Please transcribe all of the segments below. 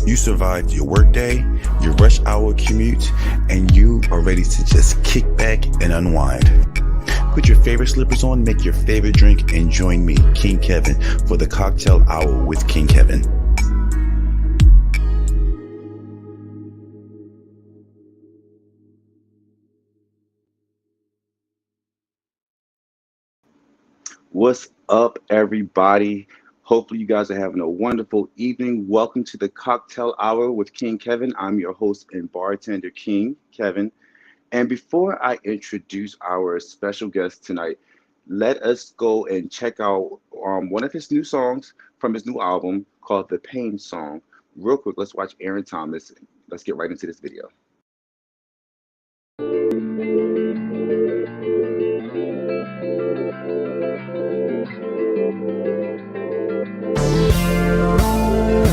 You survived your workday, your rush hour commute, and you are ready to just kick back and unwind. Put your favorite slippers on, make your favorite drink, and join me, Kyng Kevyn, for the Cocktail Hour with Kyng Kevyn. What's up, everybody? Hopefully, you guys are having a wonderful evening. Welcome to the Cocktail Hour with Kyng Kevyn. I'm your host and bartender, Kyng Kevyn. And before I introduce our special guest tonight, let us go and check out one of his new songs from his new album called The Pain Song. Real quick, let's watch Aaron Thomas. Let's get right into this video.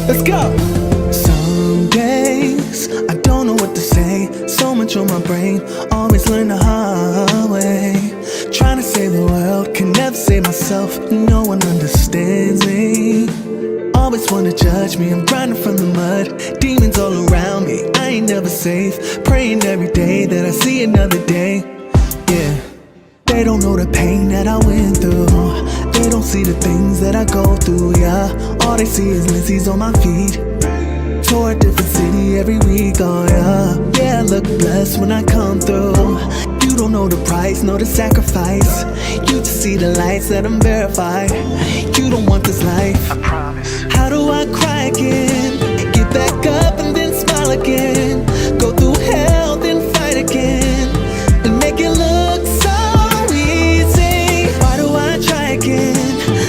Let's go! Some days I don't know what to say. So much on my brain, always learn the hard way. Trying to save the world, can never save myself. No one understands me. Always wanna judge me, I'm grinding from the mud. Demons all around me, I ain't never safe. Praying every day that I see another day. Yeah. They don't know the pain that I went through. They don't see the things that I go through, yeah. All they see is Lindsay's on my feet. Tour a different city every week, oh yeah. Yeah, I look blessed when I come through. You don't know the price, know the sacrifice. You just see the lights that I'm verified. You don't want this life, I promise. How do I cry again? Get back up and then smile again. Go through hell, then fight again. And make it look so again.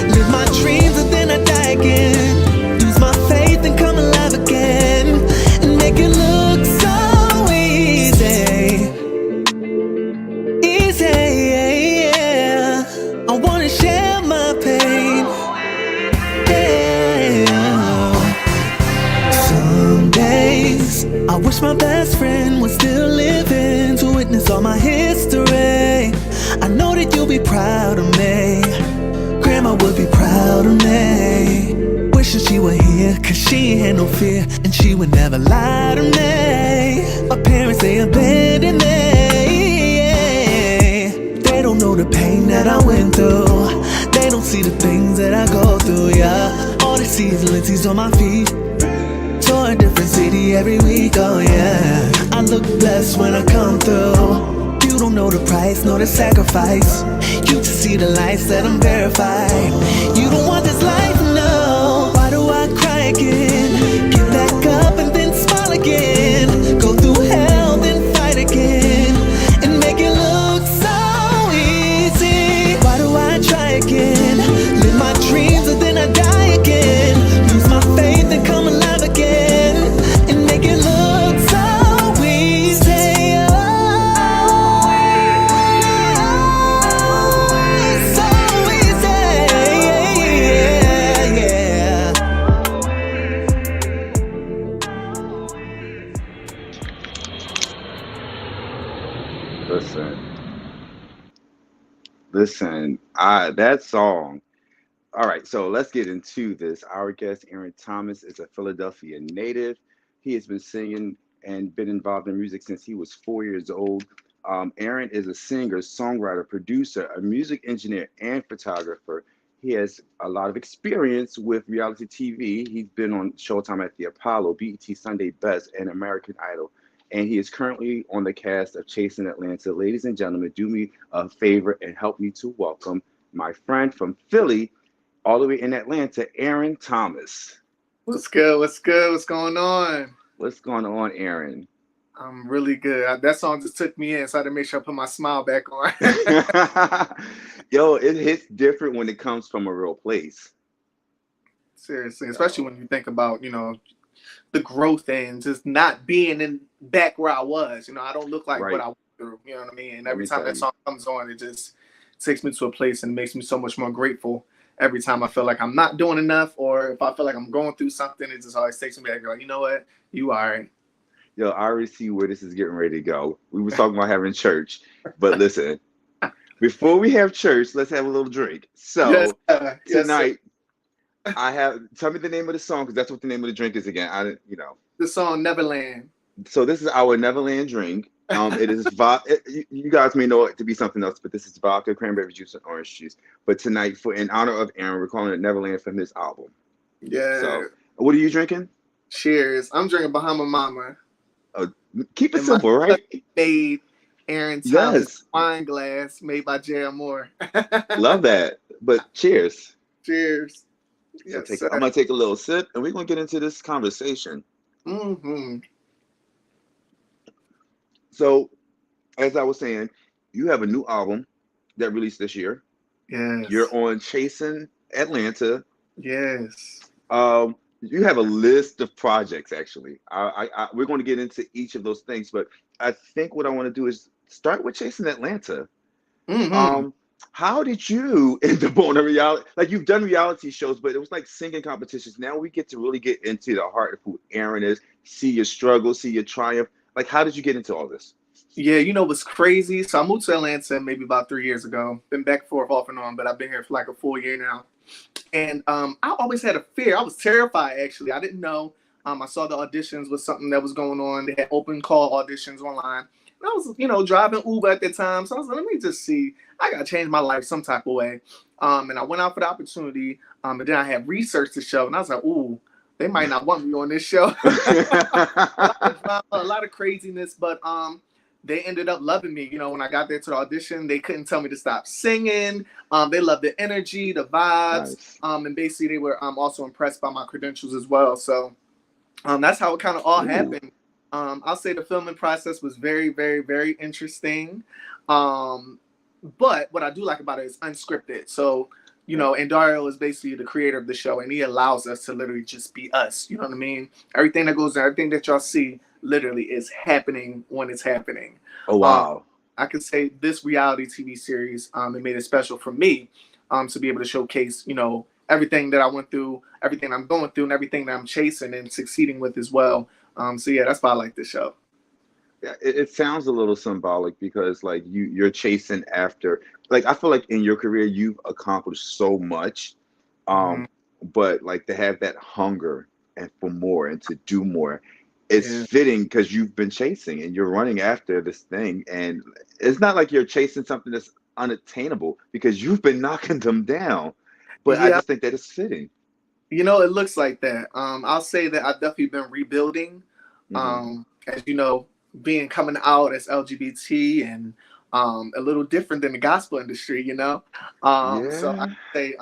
Live my dreams and then I die again. Lose my faith and come alive again. And make it look so easy. Easy, yeah. I wanna share my pain. Yeah. Some days I wish my best friend was still living to witness all my history. I know that you'll be proud of me. Grandma would be proud of me. Wishing she were here, cause she ain't had no fear. And she would never lie to me. My parents, they abandoned me, yeah. They don't know the pain that I went through. They don't see the things that I go through, yeah. All they see is Lindsay's on my feet. Tour a different city every week, oh yeah. I look blessed when I come through. You don't know the price, know the sacrifice. You just see the lights that I'm verified. You don't want this life, no. Why do I cry again? Get back up and then smile again. Go through hell, then fight again. And make it look so easy. Why do I try again? Live my dreams and then I die again. Lose my faith and come alive again. And make it look so easy. Listen, that song. All right, so let's get into this. Our guest, Aaron Thomas, is a Philadelphia native. He has been singing and been involved in music since he was 4 years old. Aaron is a singer, songwriter, producer, a music engineer, and photographer. He has a lot of experience with reality TV. He's been on Showtime at the Apollo, BET Sunday Best, and American Idol. And he is currently on the cast of Chasing Atlanta. Ladies and gentlemen, do me a favor and help me to welcome my friend from Philly, all the way in Atlanta, Aaron Thomas. What's good? What's good? What's going on? What's going on, Aaron? I'm really good. That song just took me in, so I had to make sure I put my smile back on. Yo, it hits different when it comes from a real place. Seriously, especially when you think about, the growth and just not being in back where I was. I don't look like what I went through. You know what I mean? And every time that song comes on, it just takes me to a place and makes me so much more grateful. Every time I feel like I'm not doing enough, or if I feel like I'm going through something, it just always takes me back. Like, you know what? You all right. Yo, I already see where this is getting ready to go. We were talking about having church, but listen, before we have church, let's have a little drink. So yes, tonight, I have. Tell me the name of the song because that's what the name of the drink is again. I didn't, you know. The song Neverland. So this is our Neverland drink. It is you guys may know it to be something else, but this is vodka, cranberry juice, and orange juice. But tonight, for in honor of Aaron, we're calling it Neverland from his album. Yeah. So, what are you drinking? Cheers. I'm drinking Bahama Mama. Keep it simple, right? Made Aaron Thomas wine glass made by J.R. Moore. Love that. But cheers. Cheers. So I'm gonna take a little sip, and we're gonna get into this conversation. Mm-hmm. So, as I was saying, you have a new album that released this year. Yes. You're on Chasing Atlanta. Yes. You have a list of projects, actually. We're going to get into each of those things, but I think what I want to do is start with Chasing Atlanta. Mm-hmm. How did you end up on a reality? Like, you've done reality shows, but it was like singing competitions. Now we get to really get into the heart of who Aaron is, see your struggle, see your triumph. Like, how did you get into all this? Yeah, you know what's crazy? So I moved to Atlanta maybe about 3 years ago. Been back and forth off and on, but I've been here for like a full year now. And I always had a fear. I was terrified, actually. I didn't know. I saw the auditions was something that was going on. They had open call auditions online. And I was, driving Uber at the time. So I was like, let me just see. I got to change my life some type of way. And I went out for the opportunity. And then I had research to show. And I was like, ooh, they might not want me on this show. a lot of craziness, but they ended up loving me. When I got there to the audition, they couldn't tell me to stop singing. They loved the energy, the vibes, Nice. And basically they were also impressed by my credentials as well. So that's how it kind of all happened. I'll say the filming process was very, very, very interesting. But what I do like about it is unscripted. So and Dario is basically the creator of the show, and he allows us to literally just be us. You know what I mean? Everything that goes there, everything that y'all see literally is happening when it's happening. Oh, wow. I could say this reality TV series, it made it special for me to be able to showcase, everything that I went through, everything I'm going through, and everything that I'm chasing and succeeding with as well. So yeah, that's why I like this show. Yeah, it sounds a little symbolic because like you're chasing after, like, I feel like in your career you've accomplished so much, but like to have that hunger and for more and to do more, it's fitting because you've been chasing and you're running after this thing, and it's not like you're chasing something that's unattainable because you've been knocking them down, but I just think that it's fitting. It looks like that. I'll say that I've definitely been rebuilding, as being coming out as LGBT and a little different than the gospel industry, So I say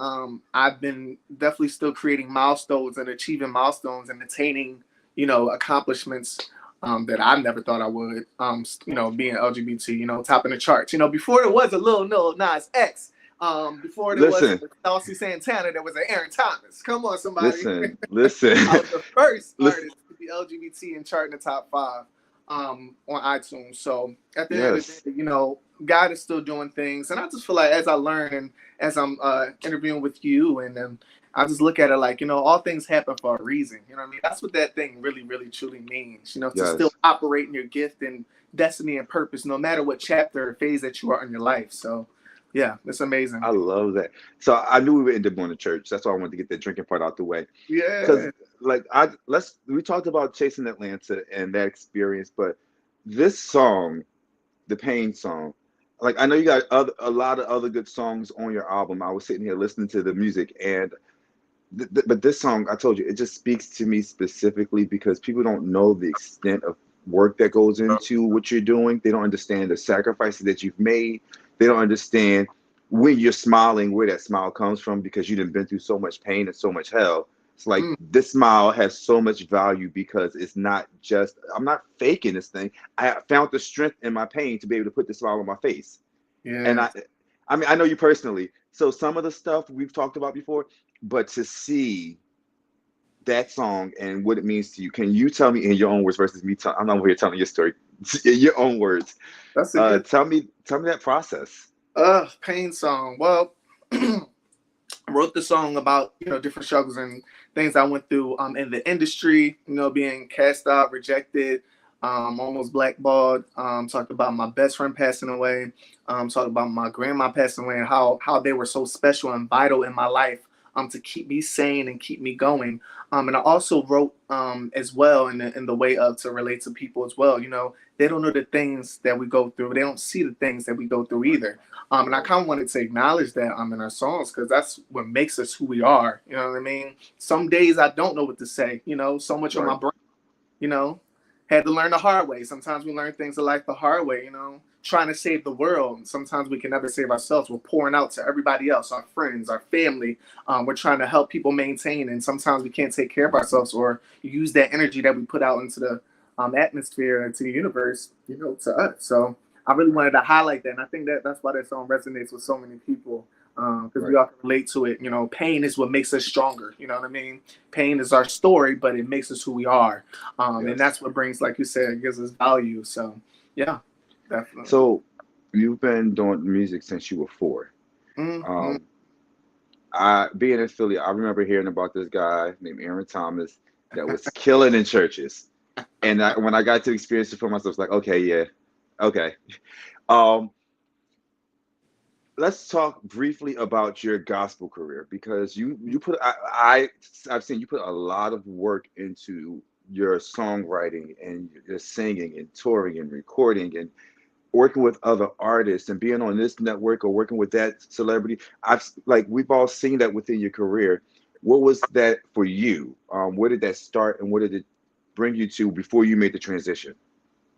I've been definitely still creating milestones and achieving milestones and attaining, accomplishments that I never thought I would, being LGBT, topping the charts. Before there was a Lil Nas X, before there was a Saucy Santana, there was an Aaron Thomas. Come on, somebody. Listen. I was the first artist to be LGBT and chart in the top 5. On iTunes. So at the end of the day, God is still doing things, and I just feel like as I learn and as I'm interviewing with you, and I just look at it like all things happen for a reason. You know what I mean? That's what that thing really, really, truly means. To still operate in your gift and destiny and purpose, no matter what chapter or phase that you are in your life. So yeah, it's amazing. I love that. So I knew we would end up going to church. That's why I wanted to get the drinking part out the way. Yeah. Because like we talked about Chasing Atlanta and that experience, but this song, the Pain song, like I know you got a lot of other good songs on your album. I was sitting here listening to the music, and but this song, I told you, it just speaks to me specifically because people don't know the extent of work that goes into what you're doing. They don't understand the sacrifices that you've made. They don't understand when you're smiling, where that smile comes from, because you've been through so much pain and so much hell. It's like this smile has so much value because it's not just, I'm not faking this thing. I found the strength in my pain to be able to put the smile on my face. Yeah. And I mean, I know you personally. So some of the stuff we've talked about before, but to see that song and what it means to you, can you tell me in your own words versus me? I'm not over here telling your story. In your own words. That's a good... tell me that process. Pain song. Well, I wrote the song about different struggles and things I went through in the industry. Being cast out, rejected, almost blackballed. Talked about my best friend passing away. Talked about my grandma passing away and how they were so special and vital in my life to keep me sane and keep me going. And I also wrote as well in the way of to relate to people as well. You know, they don't know the things that we go through. They don't see the things that we go through either. And I kind of wanted to acknowledge that in our songs, because that's what makes us who we are. You know what I mean? Some days I don't know what to say. You know, so much on my brain. You know, had to learn the hard way. Sometimes we learn things in life the hard way. You know, trying to save the world. Sometimes we can never save ourselves. We're pouring out to everybody else, our friends, our family. We're trying to help people maintain, and sometimes we can't take care of ourselves or use that energy that we put out into the atmosphere and to the universe, you know, to us. So I really wanted to highlight that, and I think that that's why that song resonates with so many people, because we all can relate to it. You know, pain is what makes us stronger. You know what I mean? Pain is our story, but it makes us who we are, and that's what brings, like you said, gives us value. So yeah, definitely. So you've been doing music since you were 4. Mm-hmm. I being in Philly, I remember hearing about this guy named Aaron Thomas that was killing in churches, and when I got to experience it for myself, I was like, okay, yeah, okay. Um, let's talk briefly about your gospel career, because you put I've seen you put a lot of work into your songwriting and your singing and touring and recording and working with other artists and being on this network or working with that celebrity. We've all seen that within your career. What was that for you? Where did that start, and what did it bring you to before you made the transition?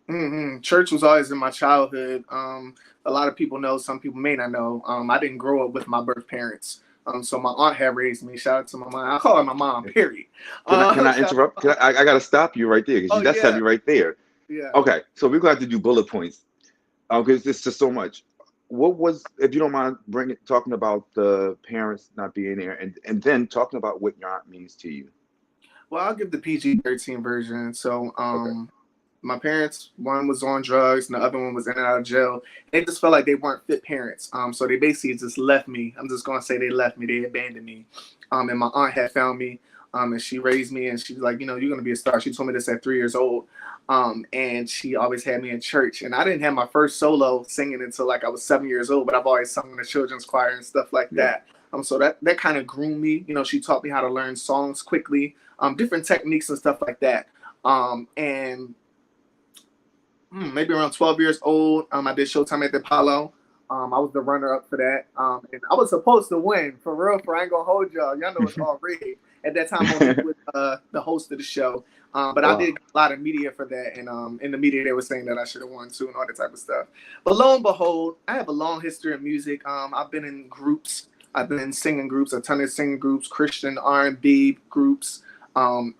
Mm-hmm. Church was always in my childhood. A lot of people know, some people may not know. I didn't grow up with my birth parents. So my aunt had raised me. Shout out to my mom. I call her my mom, period. Can I interrupt? I got to stop you right there, because that's heavy right there. Yeah. Okay, so we're going to have to do bullet points, because it's just so much. What was, if you don't mind, talking about the parents not being there, and then talking about what your aunt means to you? Well, I'll give the PG-13 version. So, Okay. my parents, one was on drugs and the other one was in and out of jail. They just felt like they weren't fit parents. So they basically just left me. I'm just gonna say they left me. They abandoned me. And my aunt had found me. And she raised me, and she was like, you know, you're gonna be a star. She told me this at 3 years old. And she always had me in church. And I didn't have my first solo singing until like I was 7 years old, but I've always sung in the children's choir and stuff like that. So that kind of groomed me. You know, she taught me how to learn songs quickly, different techniques and stuff like that. And maybe around 12 years old, I did Showtime at the Apollo. I was the runner-up for that. And I was supposed to win. For real, I ain't gonna hold y'all. Y'all know it's all rigged. At that time, I was with the host of the show. But I did a lot of media for that. And in the media, they were saying that I should have won too and all that type of stuff. But lo and behold, I have a long history of music. I've been in groups. I've been in singing groups, a ton of singing groups, Christian R&B groups.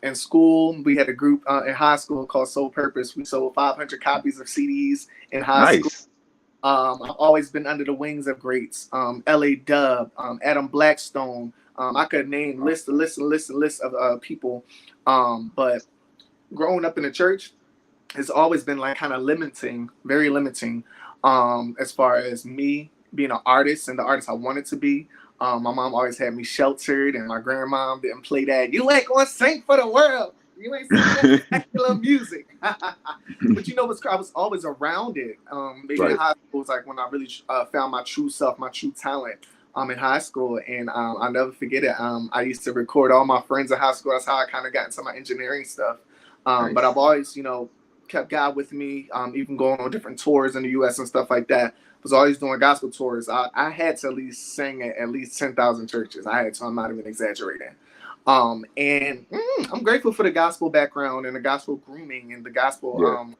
In school, we had a group in high school called Soul Purpose. We sold 500 copies of CDs in high school. I've always been under the wings of greats. L.A. Dub, Adam Blackstone. I could name list of people. But growing up in the church has always been like kind of limiting, very limiting, as far as me being an artist and the artist I wanted to be. My mom always had me sheltered, and my grandmom didn't play that. You ain't gonna sing for the world. You ain't singing secular music. But you know what's, I was always around it. Maybe in high school was like when I really found my true self, my true talent. In high school, and I'll never forget it. I used to record all my friends in high school. That's how I kind of got into my engineering stuff. But I've always, you know, kept God with me, even going on different tours in the U.S. and stuff like that. Was always doing gospel tours. I had to at least sing at least 10,000 churches. I had to. I'm not even exaggerating. And I'm grateful for the gospel background and the gospel grooming and the gospel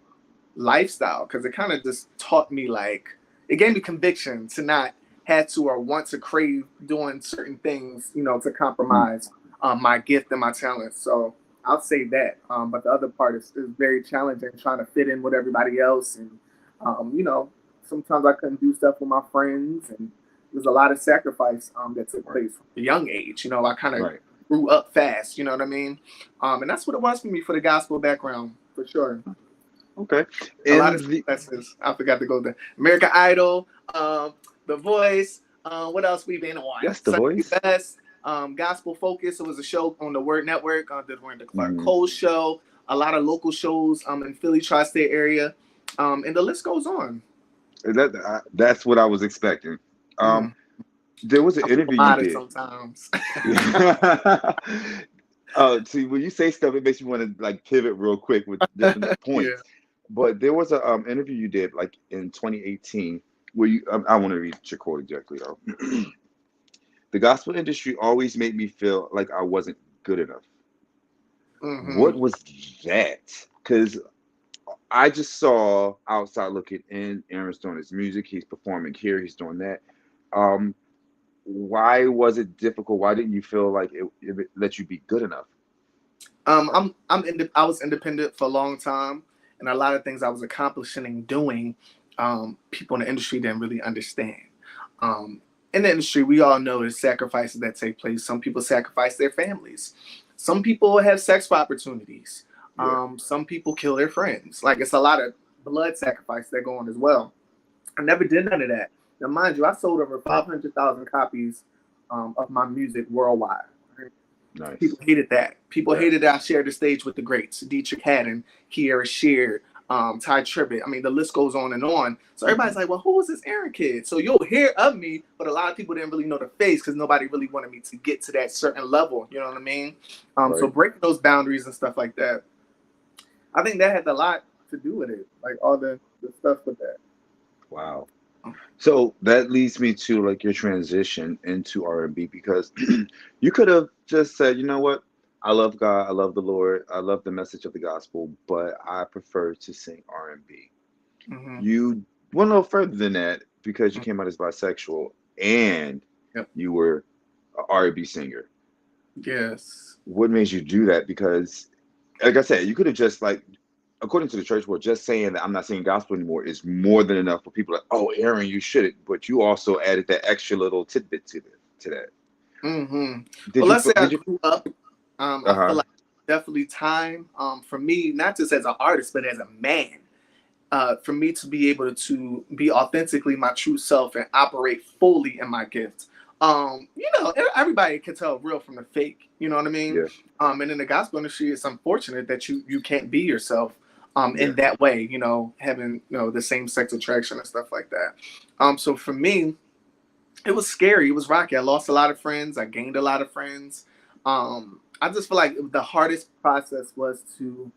lifestyle, because it kind of just taught me, like, it gave me conviction to not have to or want to crave doing certain things, you know, to compromise my gift and my talent. So I'll say that. But the other part is very challenging, trying to fit in with everybody else. And, you know, sometimes I couldn't do stuff with my friends, and there's a lot of sacrifice that took place from a young age. You know, I kind of grew up fast, you know what I mean? And that's what it was for me, for the gospel background, for sure. Okay. A lot of successes. I forgot to go there. American Idol, The Voice. What else we been on? Yes, The Voice. Best, Gospel Focus. It was a show on the Word Network. The Clark Cole show. A lot of local shows in Philly, tri-state area. And the list goes on. That's what I was expecting. There was an interview you did. Sometimes. See, when you say stuff, it makes you want to like pivot real quick with different Yeah. points. But there was a interview you did like in 2018 where you. I want to read your quote exactly though. The gospel industry always made me feel like I wasn't good enough. What was that? Because I just saw outside looking in. Aaron's doing his music. He's performing here. He's doing that. Um, why was it difficult? Why didn't you feel like it let you be good enough? I was independent for a long time, and a lot of things I was accomplishing and doing, people in the industry didn't really understand. In the industry, we all know there's sacrifices that take place. Some people sacrifice their families. Some people have sex for opportunities. Some people kill their friends. Like, it's a lot of blood sacrifice that go on as well. I never did none of that. Now, mind you, I sold over 500,000 copies of my music worldwide. Right? Nice. People hated that. People hated that I shared the stage with the greats. Dietrich Haddon, Kiera Sheard, Ty Tribbett. I mean, the list goes on and on. So everybody's like, well, who is this Aaron kid? So you'll hear of me, but a lot of people didn't really know the face because nobody really wanted me to get to that certain level. You know what I mean? Right. So breaking those boundaries and stuff like that, I think that had a lot to do with it. Like all the stuff with that. Wow. So that leads me to like your transition into R&B, because you could have just said, you know what? I love God, I love the Lord, I love the message of the gospel, but I prefer to sing R&B. You went a little further than that because you came out as bisexual and you were an R&B singer. Yes. What made you do that? Because, like I said, you could have just like, according to the church world, just saying that I'm not singing gospel anymore is more than enough for people like, oh, Aaron, you shouldn't. But you also added that extra little tidbit to that. Well, let's say I grew up. I feel like definitely time for me, not just as an artist, but as a man, for me to be able to be authentically my true self and operate fully in my gift. You know, everybody can tell real from the fake. You know what I mean? Yeah. And in the gospel industry, it's unfortunate that you can't be yourself in that way. You know, having the same sex attraction and stuff like that. So for me, it was scary. It was rocky. I lost a lot of friends. I gained a lot of friends. I just feel like the hardest process was to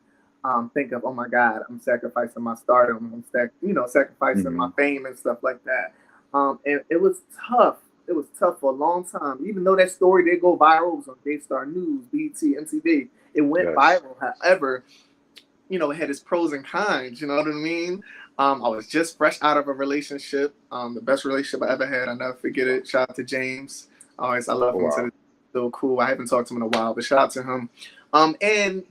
think of, oh my God, I'm sacrificing my stardom. I'm sacrificing my fame and stuff like that. And it was tough. It was tough for a long time. Even though that story did go viral, it was on Daystar News, BT, MTV. It went viral. However, it had its pros and cons. You know what I mean? I was just fresh out of a relationship, the best relationship I ever had. I'll never forget it. Shout out to James. I love him. Wow. Still cool. I haven't talked to him in a while, but shout out to him. And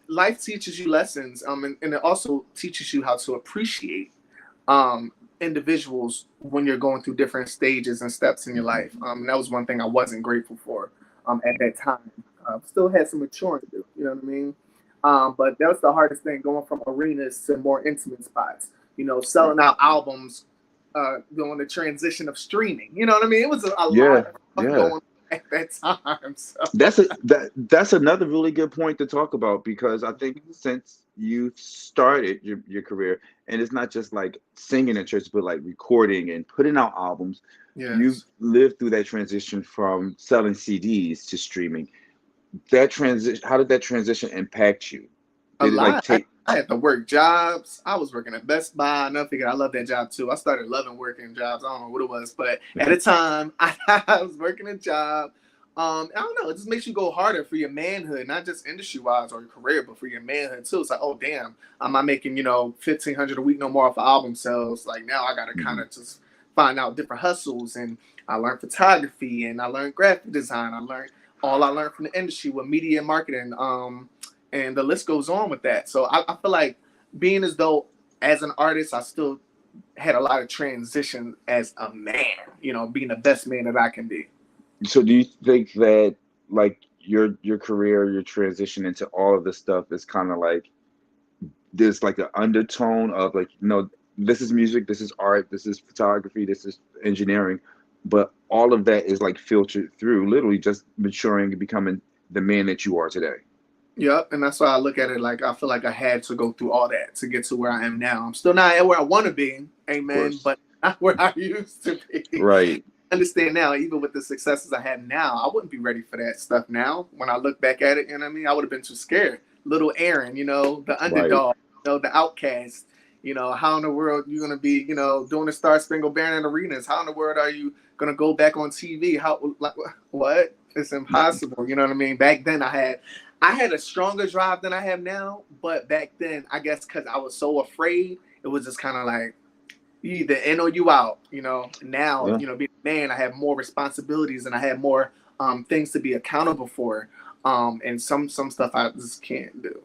life teaches you lessons, and it also teaches you how to appreciate individuals when you're going through different stages and steps in your life. And that was one thing I wasn't grateful for at that time. Still had some maturing to do. You know what I mean? But that was the hardest thing, going from arenas to more intimate spots. Selling out albums, doing the transition of streaming. You know what I mean? It was a lot of going on at that time. So. That's another really good point to talk about, because I think since you started your career, and it's not just like singing in church, but like recording and putting out albums, you've lived through that transition from selling CDs to streaming. That transition, how did that transition impact you? Did a lot. I had to work jobs. I was working at Best Buy, and I figured I love that job too. I started loving working jobs. I don't know what it was, but at the time, I was working a job. I don't know. It just makes you go harder for your manhood, not just industry-wise or your career, but for your manhood too. It's like, oh damn, am I making $1,500 a week no more off of album sales? Like now, I gotta kind of just find out different hustles, and I learned photography, and I learned graphic design. I learned from the industry with media and marketing. And the list goes on with that. So I feel like being as though as an artist, I still had a lot of transition as a man, being the best man that I can be. So do you think that like your career, your transition into all of this stuff is kind of like, there's like an undertone of like, this is music, this is art, this is photography, this is engineering, but all of that is like filtered through literally just maturing and becoming the man that you are today? Yep, and that's why I look at it like I feel like I had to go through all that to get to where I am now. I'm still not at where I want to be, amen, but not where I used to be. Right. understand now, even with the successes I have now, I wouldn't be ready for that stuff now. When I look back at it, you know what I mean? I would have been too scared. Little Aaron, the underdog, the outcast. How in the world you gonna be, doing the Star Spangled Banner in arenas? How in the world are you gonna go back on TV? How, like, what? It's impossible. You know what I mean? Back then I had a stronger drive than I have now, but back then, I guess because I was so afraid, it was just kind of like, you either in or you out. Now, being a man, I have more responsibilities and I have more things to be accountable for. And some stuff I just can't do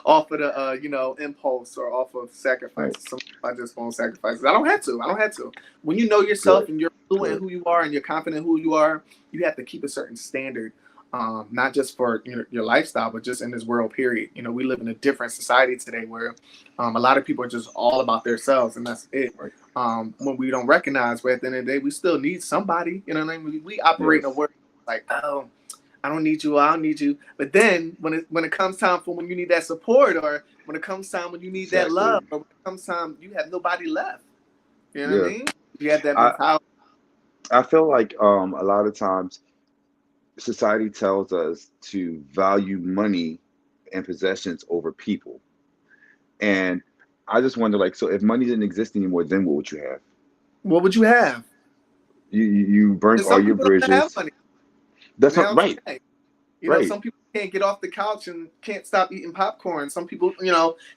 off of the impulse or off of sacrifices. Some I just won't sacrifice. I don't have to. When you know yourself and you're fluent in who you are and you're confident in who you are, you have to keep a certain standard. Not just for your lifestyle, but just in this world, period. We live in a different society today where a lot of people are just all about themselves, and that's it. Right. When we don't recognize, but at the end of the day, we still need somebody. You know what I mean? We operate in a world like, oh, I don't need you, I don't need you. But then when it comes time for when you need that support, or when it comes time when you need that love, or when it comes time you have nobody left. You know what I mean? You have that mentality. I feel like a lot of times society tells us to value money and possessions over people. And I just wonder, like, so if money didn't exist anymore, then what would you have? What would you have? You burnt all your bridges. Don't have money. That's not right. Some people can't get off the couch and can't stop eating popcorn. Some people,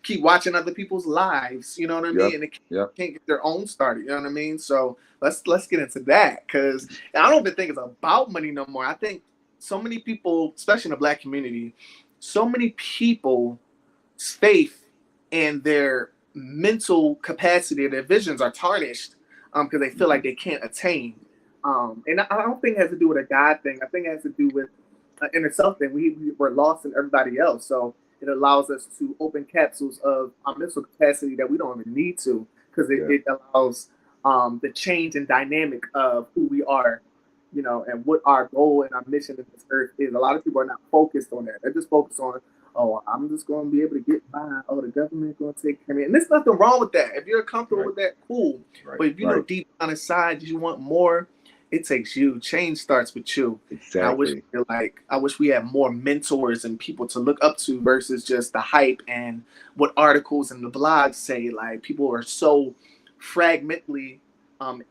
keep watching other people's lives. You know what I mean? And they can't get their own started. You know what I mean? So let's get into that, because I don't even think it's about money no more. I think so many people, especially in the Black community, so many people's faith and their mental capacity, their visions are tarnished because they feel like they can't attain. And I don't think it has to do with a God thing. I think it has to do with an inner self thing. We're lost in everybody else. So it allows us to open capsules of our mental capacity that we don't even need to, because it allows the change and dynamic of who we are, and what our goal and our mission in this earth is. A lot of people are not focused on that. They're just focused on, oh, I'm just going to be able to get by. Oh, the government going to take care of me. And there's nothing wrong with that. If you're comfortable with that, cool. But if you know deep down inside you want more, it takes you. Change starts with you. Exactly. I wish we had more mentors and people to look up to versus just the hype and what articles and the blogs say. Like, people are so fragmentally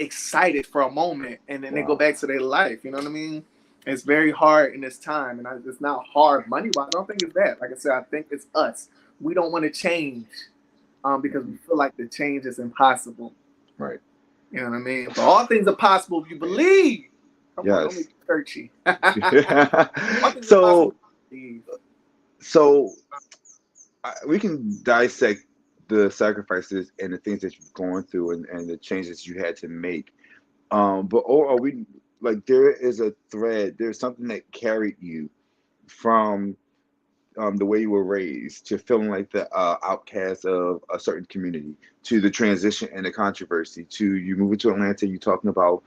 excited for a moment, and then they go back to their life. You know what I mean? It's very hard in this time, and it's not hard money-wise. I don't think it's that. Like I said, I think it's us. We don't want to change because we feel like the change is impossible. Right. You know what I mean? But all things are possible if you believe. Come on, don't make it churchy. So we can dissect the sacrifices and the things that you've gone through and the changes you had to make. But are we, like, there is a thread, there's something that carried you from the way you were raised to feeling like the outcast of a certain community, to the transition and the controversy, to you moving to Atlanta, you talking about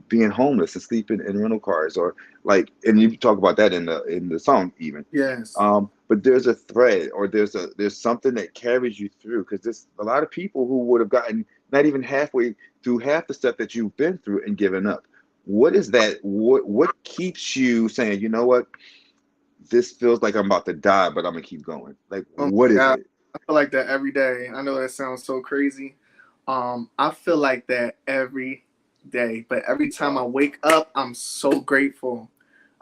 being homeless and sleeping in rental cars, or like, and you talk about that in the song even. Yes. But there's a thread, or there's something that carries you through, because there's a lot of people who would have gotten not even halfway through half the stuff that you've been through and given up. What is that? What keeps you saying, you know what? This feels like I'm about to die, but I'm gonna keep going. Like, what is it? I feel like that every day. I know that sounds so crazy. I feel like that every day, but every time I wake up, I'm so grateful.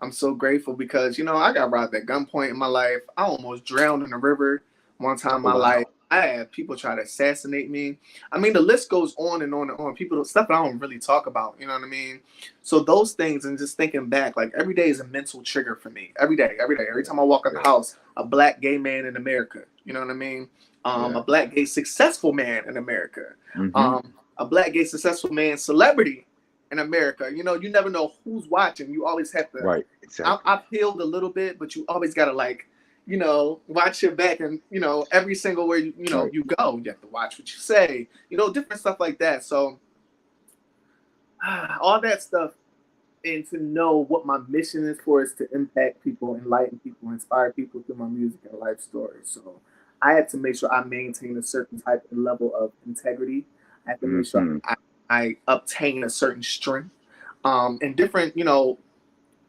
I'm so grateful because, I got robbed at gunpoint in my life. I almost drowned in a river one time in my life. I had people try to assassinate me. I mean, the list goes on and on and on. Stuff that I don't really talk about, you know what I mean? So those things, and just thinking back, like, every day is a mental trigger for me. Every day. Every time I walk out the house, a Black gay man in America, you know what I mean? A Black gay successful man in America. A Black gay successful man celebrity in America. You never know who's watching. You always have to. Right. Exactly. I've healed a little bit, but you always got to, like, watch your back, and, every single where you go, you have to watch what you say, different stuff like that. So all that stuff, and to know what my mission is for, is to impact people, enlighten people, inspire people through my music and life story. So I had to make sure I maintain a certain type and level of integrity. I had to make sure I I obtain a certain strength, and different,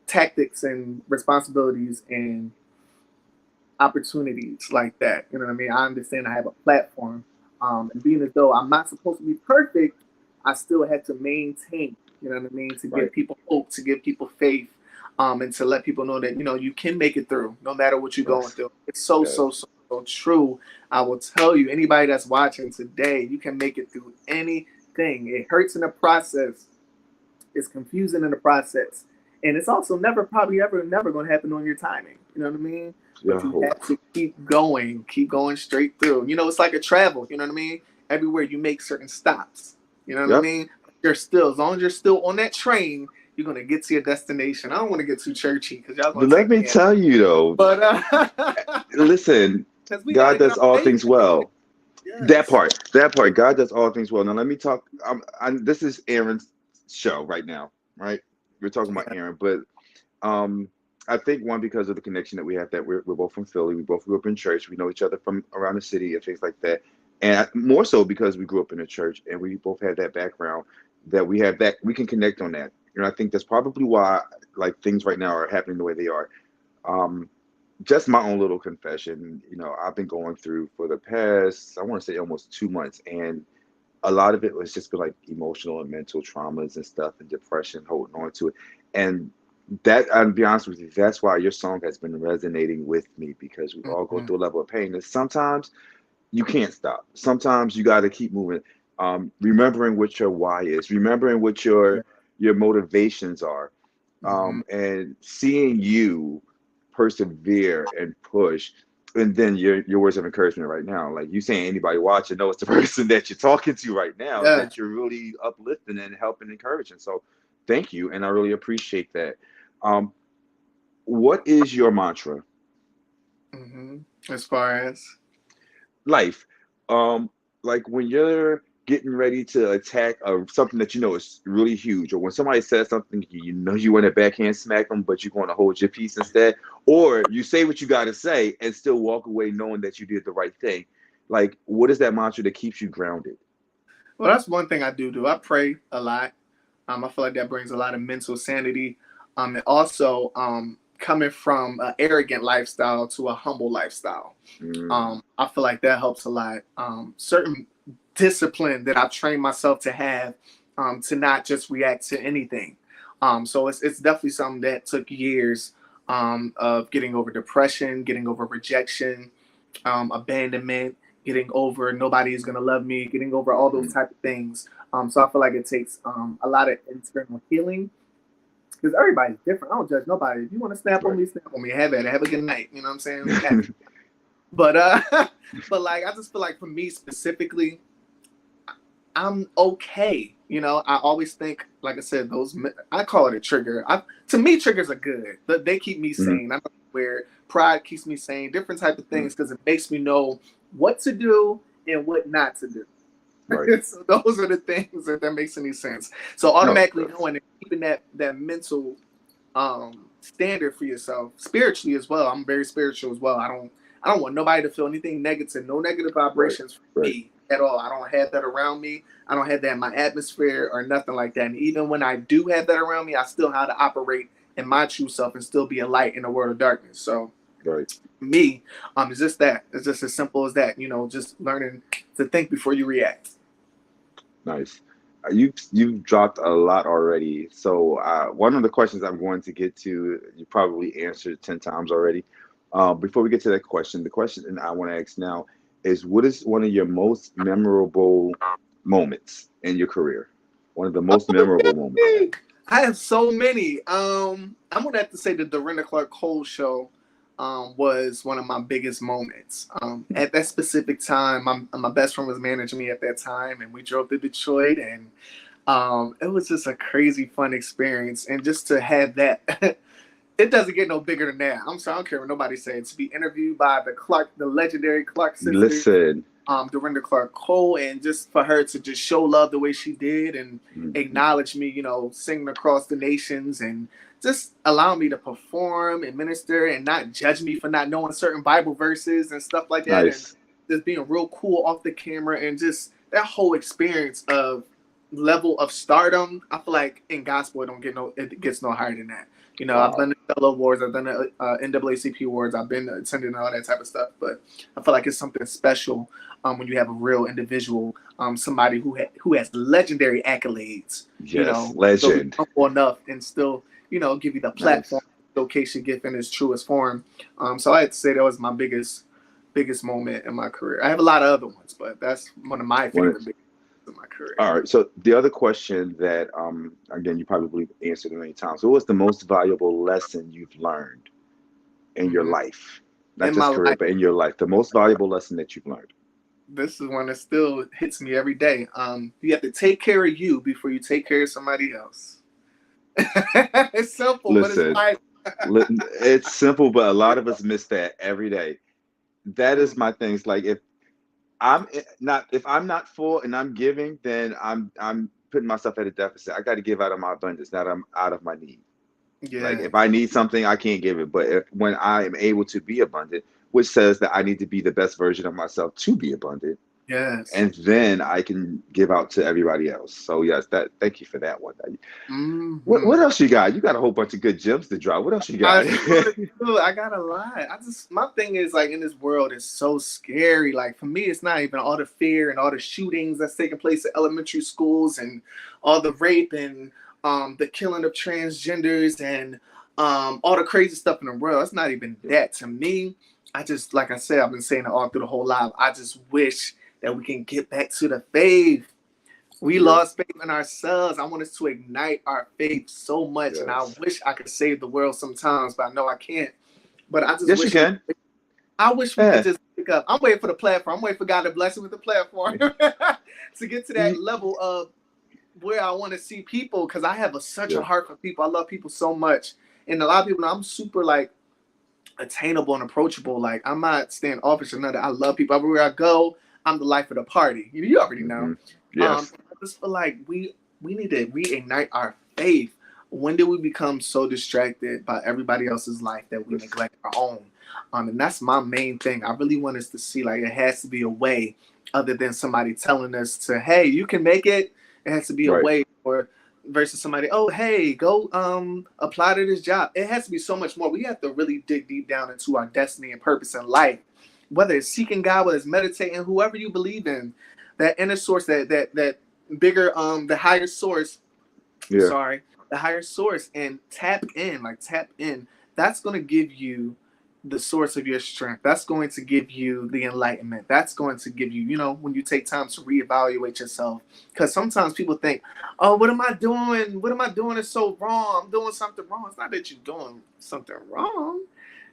tactics and responsibilities and opportunities like that. You know what I mean? I understand I have a platform, and being as though I'm not supposed to be perfect, I still had to maintain. You know what I mean? To give people hope, to give people faith, and to let people know that you can make it through, no matter what you're going through. It's so true. I will tell you, anybody that's watching today, you can make it through anything. It hurts in the process. It's confusing in the process. And it's also never going to happen on your timing. You know what I mean? But you have to keep going straight through. It's like a travel. You know what I mean? Everywhere you make certain stops. You know what I mean? As long as you're still on that train, you're going to get to your destination. I don't want to get too churchy because y'all going to let me tell you though. But listen, God does all things well. Yes. That part, God does all things well. Now let me talk. This is Aaron's show right now, right? We're talking about Aaron, but I think because of the connection that we have, that we're both from Philly. We both grew up in church. We know each other from around the city and things like that. And more so because we grew up in a church and we both have that background, that we can connect on that. I think that's probably why like things right now are happening the way they are. Just my own little confession, I've been going through for the past, I want to say almost 2 months, and a lot of it was just like emotional and mental traumas and stuff and depression, holding on to it. And that, I'll be honest with you, that's why your song has been resonating with me, because we all go through a level of pain. And sometimes you can't stop. Sometimes you got to keep moving. Remembering what your why is, remembering what your motivations are, and seeing you persevere and push. And then your words of encouragement right now, like you saying, anybody watching knows the person that you're talking to right now, that you're really uplifting and helping, encouraging. So thank you, and I really appreciate that. What is your mantra? As far as life, like when you're getting ready to attack something that is really huge, or when somebody says something, you want to backhand smack them, but you want to hold your peace instead, or you say what you got to say and still walk away knowing that you did the right thing. Like, what is that mantra that keeps you grounded? Well, that's one thing I do. I pray a lot. I feel like that brings a lot of mental sanity. And also coming from an arrogant lifestyle to a humble lifestyle. I feel like that helps a lot. Certain discipline that I've trained myself to have, to not just react to anything. So it's definitely something that took years of getting over depression, getting over rejection, abandonment, getting over nobody is going to love me, getting over all those type of things. So I feel like it takes a lot of internal healing, because everybody's different. I don't judge nobody. If you want to snap on me, snap on me. Have at it. Have a good night. You know what I'm saying? But like, I just feel like for me specifically, I'm okay. I always think, like I said, I call it a trigger. To me, triggers are good. They keep me sane. I know where pride keeps me sane, different type of things, because it makes me know what to do and what not to do. Right. So those are the things that makes any sense. So automatically knowing and keeping that mental standard for yourself, spiritually as well. I'm very spiritual as well. I don't want nobody to feel anything negative, no negative vibrations from me at all. I don't have that around me. I don't have that in my atmosphere or nothing like that. And even when I do have that around me, I still know how to operate in my true self and still be a light in a world of darkness. So me, it's just that. It's just as simple as that. Just learning to think before you react. Nice. You've dropped a lot already. So one of the questions I'm going to get to, you probably answered 10 times already. Before we get to that question, the question I want to ask now is, what is one of your most memorable moments in your career? One of the most memorable moments. I have so many. I'm gonna have to say the Dorinda Clark Cole show was one of my biggest moments. At that specific time, my best friend was managing me at that time, and we drove to Detroit, and it was just a crazy fun experience. And just to have that, it doesn't get no bigger than that. I'm sorry, I don't care what nobody says. To be interviewed by the legendary Clark sisters, Dorinda Clark Cole, and just for her to just show love the way she did and acknowledge me, singing across the nations, and just allow me to perform and minister and not judge me for not knowing certain Bible verses and stuff like that. Nice. And just being real cool off the camera, and just that whole experience of level of stardom, I feel like in gospel it gets no higher than that. You know, I've Wow. done the Fellow Awards, I've done the NAACP Awards, I've been attending all that type of stuff, but I feel like it's something special when you have a real individual, somebody who has legendary accolades. You Yes, know, still be legend. humble enough and still, you know, give you the platform Nice. to showcase your gift in its truest form. So I had to say that was my biggest moment in my career. I have a lot of other ones, but that's one of my One, favorite big in my career. all right. So the other question that, again, you probably answered it many times. What was the most valuable lesson you've learned in your Hmm. life? Not In just my career, life, but in your life. The most valuable lesson that you've learned. this is one that still hits me every day. You have to take care of you before you take care of somebody else. It's simple, but it's Listen, life. it's simple, but a lot of us miss that every day. That Mm, is my things. Like if I'm not full and I'm giving, then I'm putting myself at a deficit. I got to give out of my abundance, not out of my need. Like yeah. if I need something, I can't give it. But when I am able to be abundant, which says that I need to be the best version of myself to be abundant, Yes. and then I can give out to everybody else. So yes, that thank you for that one. What Hmm. else you got? You got a whole bunch of good gems to drop. What else you I got? sure do. I got a lot. My thing is like in this world is so scary. Like for me, it's not even all the fear and all the shootings that's taking place at elementary schools and all the rape and the killing of transgenders and all the crazy stuff in the world. It's not even that to me. I just like I said, I've been saying it all through the whole life. I just wish that we can get back to the faith. We Yes, lost faith in ourselves. I want us to ignite our faith so much, and I yes, wish I could save the world sometimes, but I know I can't. But I just yes. You wish we, can. I wish we could Yeah. just pick up. I'm waiting for the platform. I'm waiting for God to bless me with the platform to get to that You- level of where I want to see people, because I have such a yeah. heart for people. I love people so much, and a lot of people know I'm super like attainable and approachable. Like I'm not standoffish or nothing. I love people everywhere I go. I'm the life of the party. You already know. Hmm. Yes. I just feel like we need to reignite our faith. When did we become so distracted by everybody else's life that we Listen. neglect our own? And that's my main thing. I really want us to see like it has to be a way other than somebody telling us to, hey, you can make it. It has to be a Right. way for versus somebody, oh hey, go apply to this job. It has to be so much more. We have to really dig deep down into our destiny and purpose in life, whether it's seeking God, whether it's meditating, whoever you believe in, that inner source, that bigger the higher source, Yeah. sorry, the higher source, and tap in. That's going to give you the source of your strength. That's going to give you the enlightenment. That's going to give you, you know, when you take time to reevaluate yourself. Because sometimes people think, oh, what am I doing? What am I doing is so wrong. I'm doing something wrong. It's not that you're doing something wrong.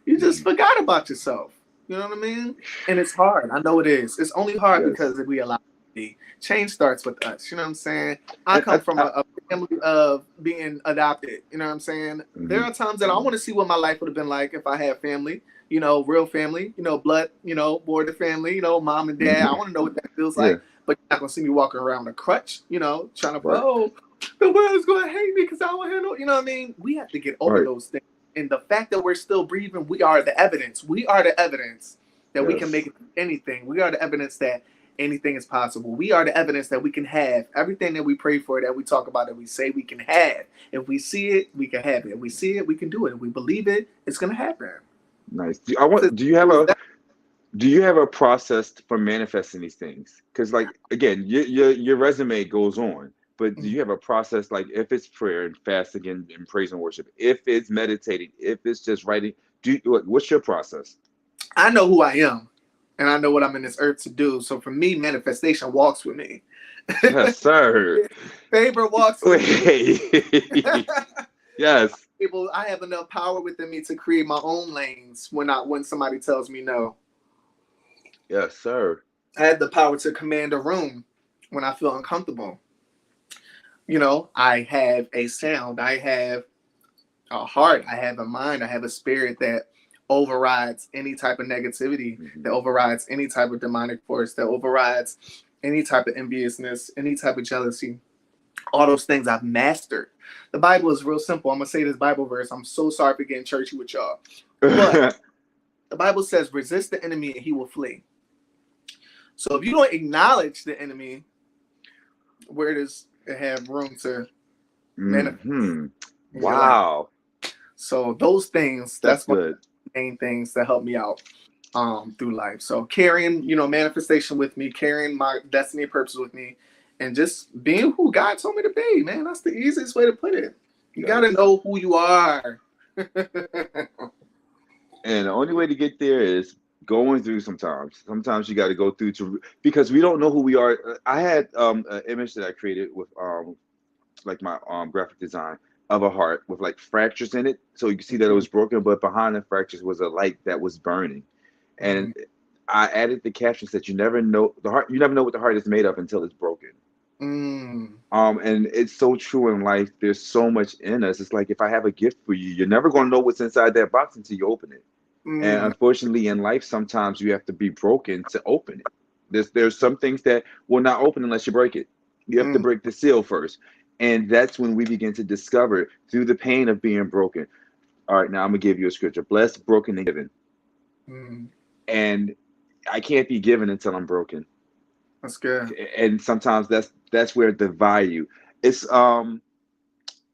You just Mhm. forgot about yourself. You know what I mean? And it's hard. I know it is. It's only hard Yes. because we allow it to be. Change starts with us. You know what I'm saying? I And come from a family of being adopted. You know what I'm saying? There mhm. are times that I want to see what my life would have been like if I had family, you know, real family, you know, blood, you know, border family, you know, mom and dad. I Mhm. want to know what that feels Yeah. like. But you're not going to see me walking around with a crutch, you know, trying to, Right. oh, the world's going to hate me because I don't have no, you know what I mean? We have to get over Right. those things. And the fact that we're still breathing, we are the evidence. We are the evidence that we can Yes. make it anything. We are the evidence that anything is possible. We are the evidence that we can have everything that we pray for, that we talk about, that we say we can have. If we see it, we can have it. If we see it, we can do it. If we believe it, it's gonna happen. Nice. It's as Do you have simple as a that. process for manifesting these things? Because like again, your resume goes on, but do you have a process, like if it's prayer and fasting and praise and worship, if it's meditating, if it's just writing, what's your process? I know who I am, and I know what I'm in this earth to do. So for me, manifestation walks with me. Yes, sir. Favor walks with me. Wait. Yes. I have enough power within me to create my own lanes when somebody tells me no. Yes, sir. I have the power to command a room when I feel uncomfortable. You know, I have a sound, I have a heart, I have a mind, I have a spirit that overrides any type of negativity, Hmm. that overrides any type of demonic force, that overrides any type of enviousness, any type of jealousy. All those things I've mastered. The Bible is real simple. I'm gonna say this Bible verse. I'm so sorry for getting churchy with y'all, but the Bible says, "Resist the enemy and he will flee." So if you don't acknowledge the enemy, where does and have room to manifest Mm-hmm. in your life. Wow. So those things, That's one of good. the main things that help me out through life. So carrying, manifestation with me, carrying my destiny and purpose with me, and just being who God told me to be, man. That's the easiest way to put it. You got to know who you are. And the only way to get there is going through sometimes. Sometimes you got to go through because we don't know who we are. I had an image that I created with like my graphic design of a heart with like fractures in it. So you can see that it was broken, but behind the fractures was a light that was burning. And I added the captions that you never know you never know what the heart is made of until it's broken. And it's so true in life. There's so much in us. It's like if I have a gift for you, you're never going to know what's inside that box until you open it. And unfortunately, in life, sometimes you have to be broken to open it. There's some things that will not open unless you break it. You have to break the seal first, and that's when we begin to discover through the pain of being broken. All right, now I'm gonna give you a scripture: blessed, broken, and given. And I can't be given until I'm broken. That's good. And sometimes that's where the value. It's oh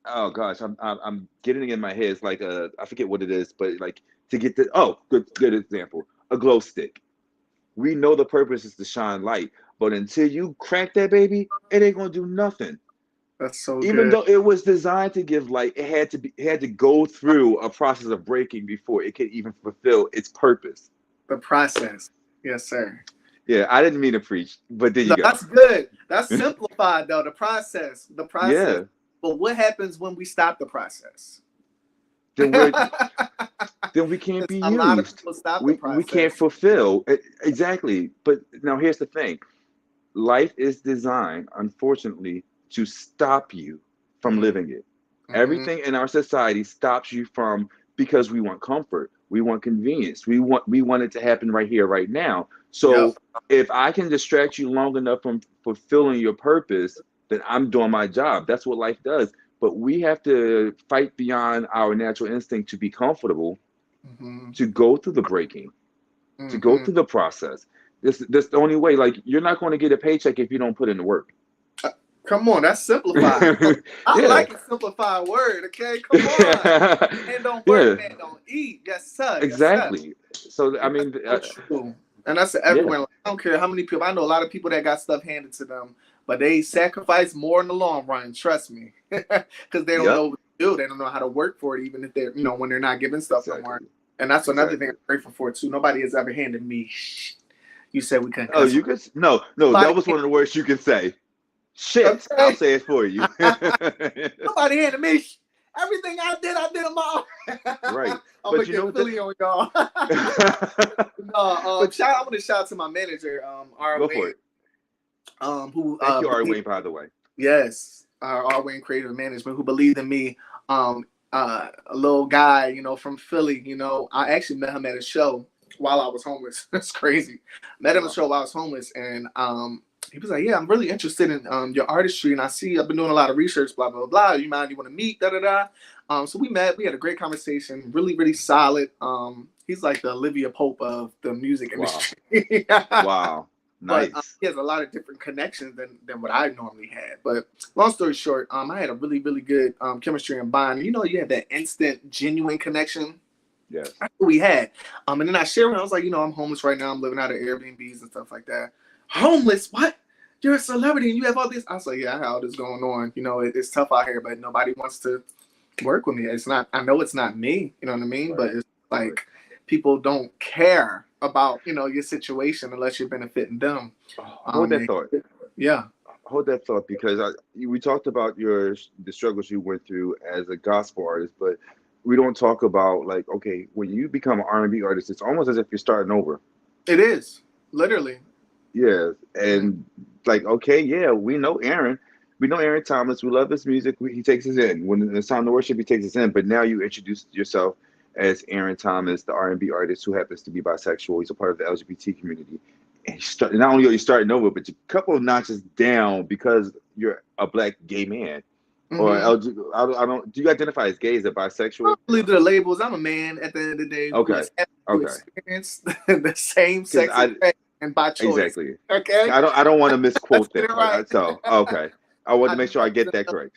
gosh, I'm getting it in my head. It's like I forget what it is, but like to get the good example, a glow stick. We know the purpose is to shine light, but until you crack that baby, it ain't gonna do nothing. That's so Even good. though it was designed to give light, it had to go through a process of breaking before it could even fulfill its purpose. The process, yes, sir. Yeah, I didn't mean to preach, but there you go. That's good. That's simplified though. The process. Yeah. But what happens when we stop the process? Then we can't be used. A lot of people stop the process. We can't fulfill exactly. But now here's the thing: life is designed, unfortunately, to stop you from living it. Everything in our society stops you from because we want comfort, we want convenience, we want it to happen right here, right now. So if I can distract you long enough from fulfilling your purpose, then I'm doing my job. That's what life does. But we have to fight beyond our natural instinct to be comfortable, to go through the breaking, to go through the process. This the only way. Like, you're not going to get a paycheck if you don't put in the work. Come on, that's simplified. I like a simplified word. Okay, come on. Man don't work, man don't eat. Yes, sir. Exactly. Yes, sir. So I mean, that's true. And that's everywhere. Like, I don't care how many people. I know a lot of people that got stuff handed to them, but they sacrifice more in the long run. Trust me, because they don't know what to do. They don't know how to work for it, even if they're when they're not given stuff no more. And that's another thing I'm grateful for too. Nobody has ever handed me. You said we couldn't. Oh, you could? No. That was one of the words you could say. Shit, okay. I'll say it for you. Nobody handed me everything I did on my own. Right. I'm gonna get Philly on y'all. I want to shout out to my manager, R. Go Wayne. for it. Who thank you, R. Wayne, by the way. Yes, R. Wayne Creative Management, who believed in me. A little guy, from Philly. I actually met him at a show while I was homeless. That's crazy. Met him at a show while I was homeless, and he was like, "Yeah, I'm really interested in your artistry, and I see I've been doing a lot of research, blah blah blah. You mind? You want to meet? Da da da." So we met. We had a great conversation. Really, really solid. He's like the Olivia Pope of the music industry. Wow, nice. But, he has a lot of different connections than what I normally had. But long story short, I had a really, really good chemistry and bond. You had that instant, genuine connection. Yes. That's what we had. And then I shared with him. I was like, I'm homeless right now. I'm living out of Airbnbs and stuff like that. Homeless? What? You're a celebrity and you have all this? I was like, yeah, I have all this going on. It's tough out here, but nobody wants to work with me. It's not. I know it's not me. You know what I mean? Right. But it's like people don't care about your situation unless you're benefiting them. Hold that thought. Yeah. Hold that thought, because we talked about the struggles you went through as a gospel artist, but we don't talk about, like, okay, when you become an R&B artist, it's almost as if you're starting over. It is, literally. Yeah, and like, okay, yeah, we know Aaron. We know Aaron Thomas. We love his music. He takes us in. When it's time to worship, he takes us in. But now you introduce yourself as Aaron Thomas, the R&B artist who happens to be bisexual. He's a part of the LGBT community. And not only are you starting over, but you're a couple of notches down because you're a Black gay man. Or I don't. Do you identify as gay? As a bisexual? I believe the labels. I'm a man at the end of the day. Okay. Who experience the same sex and by choice. Exactly. Okay. I don't want to misquote that. Right. So okay. I want to make sure I get that correct.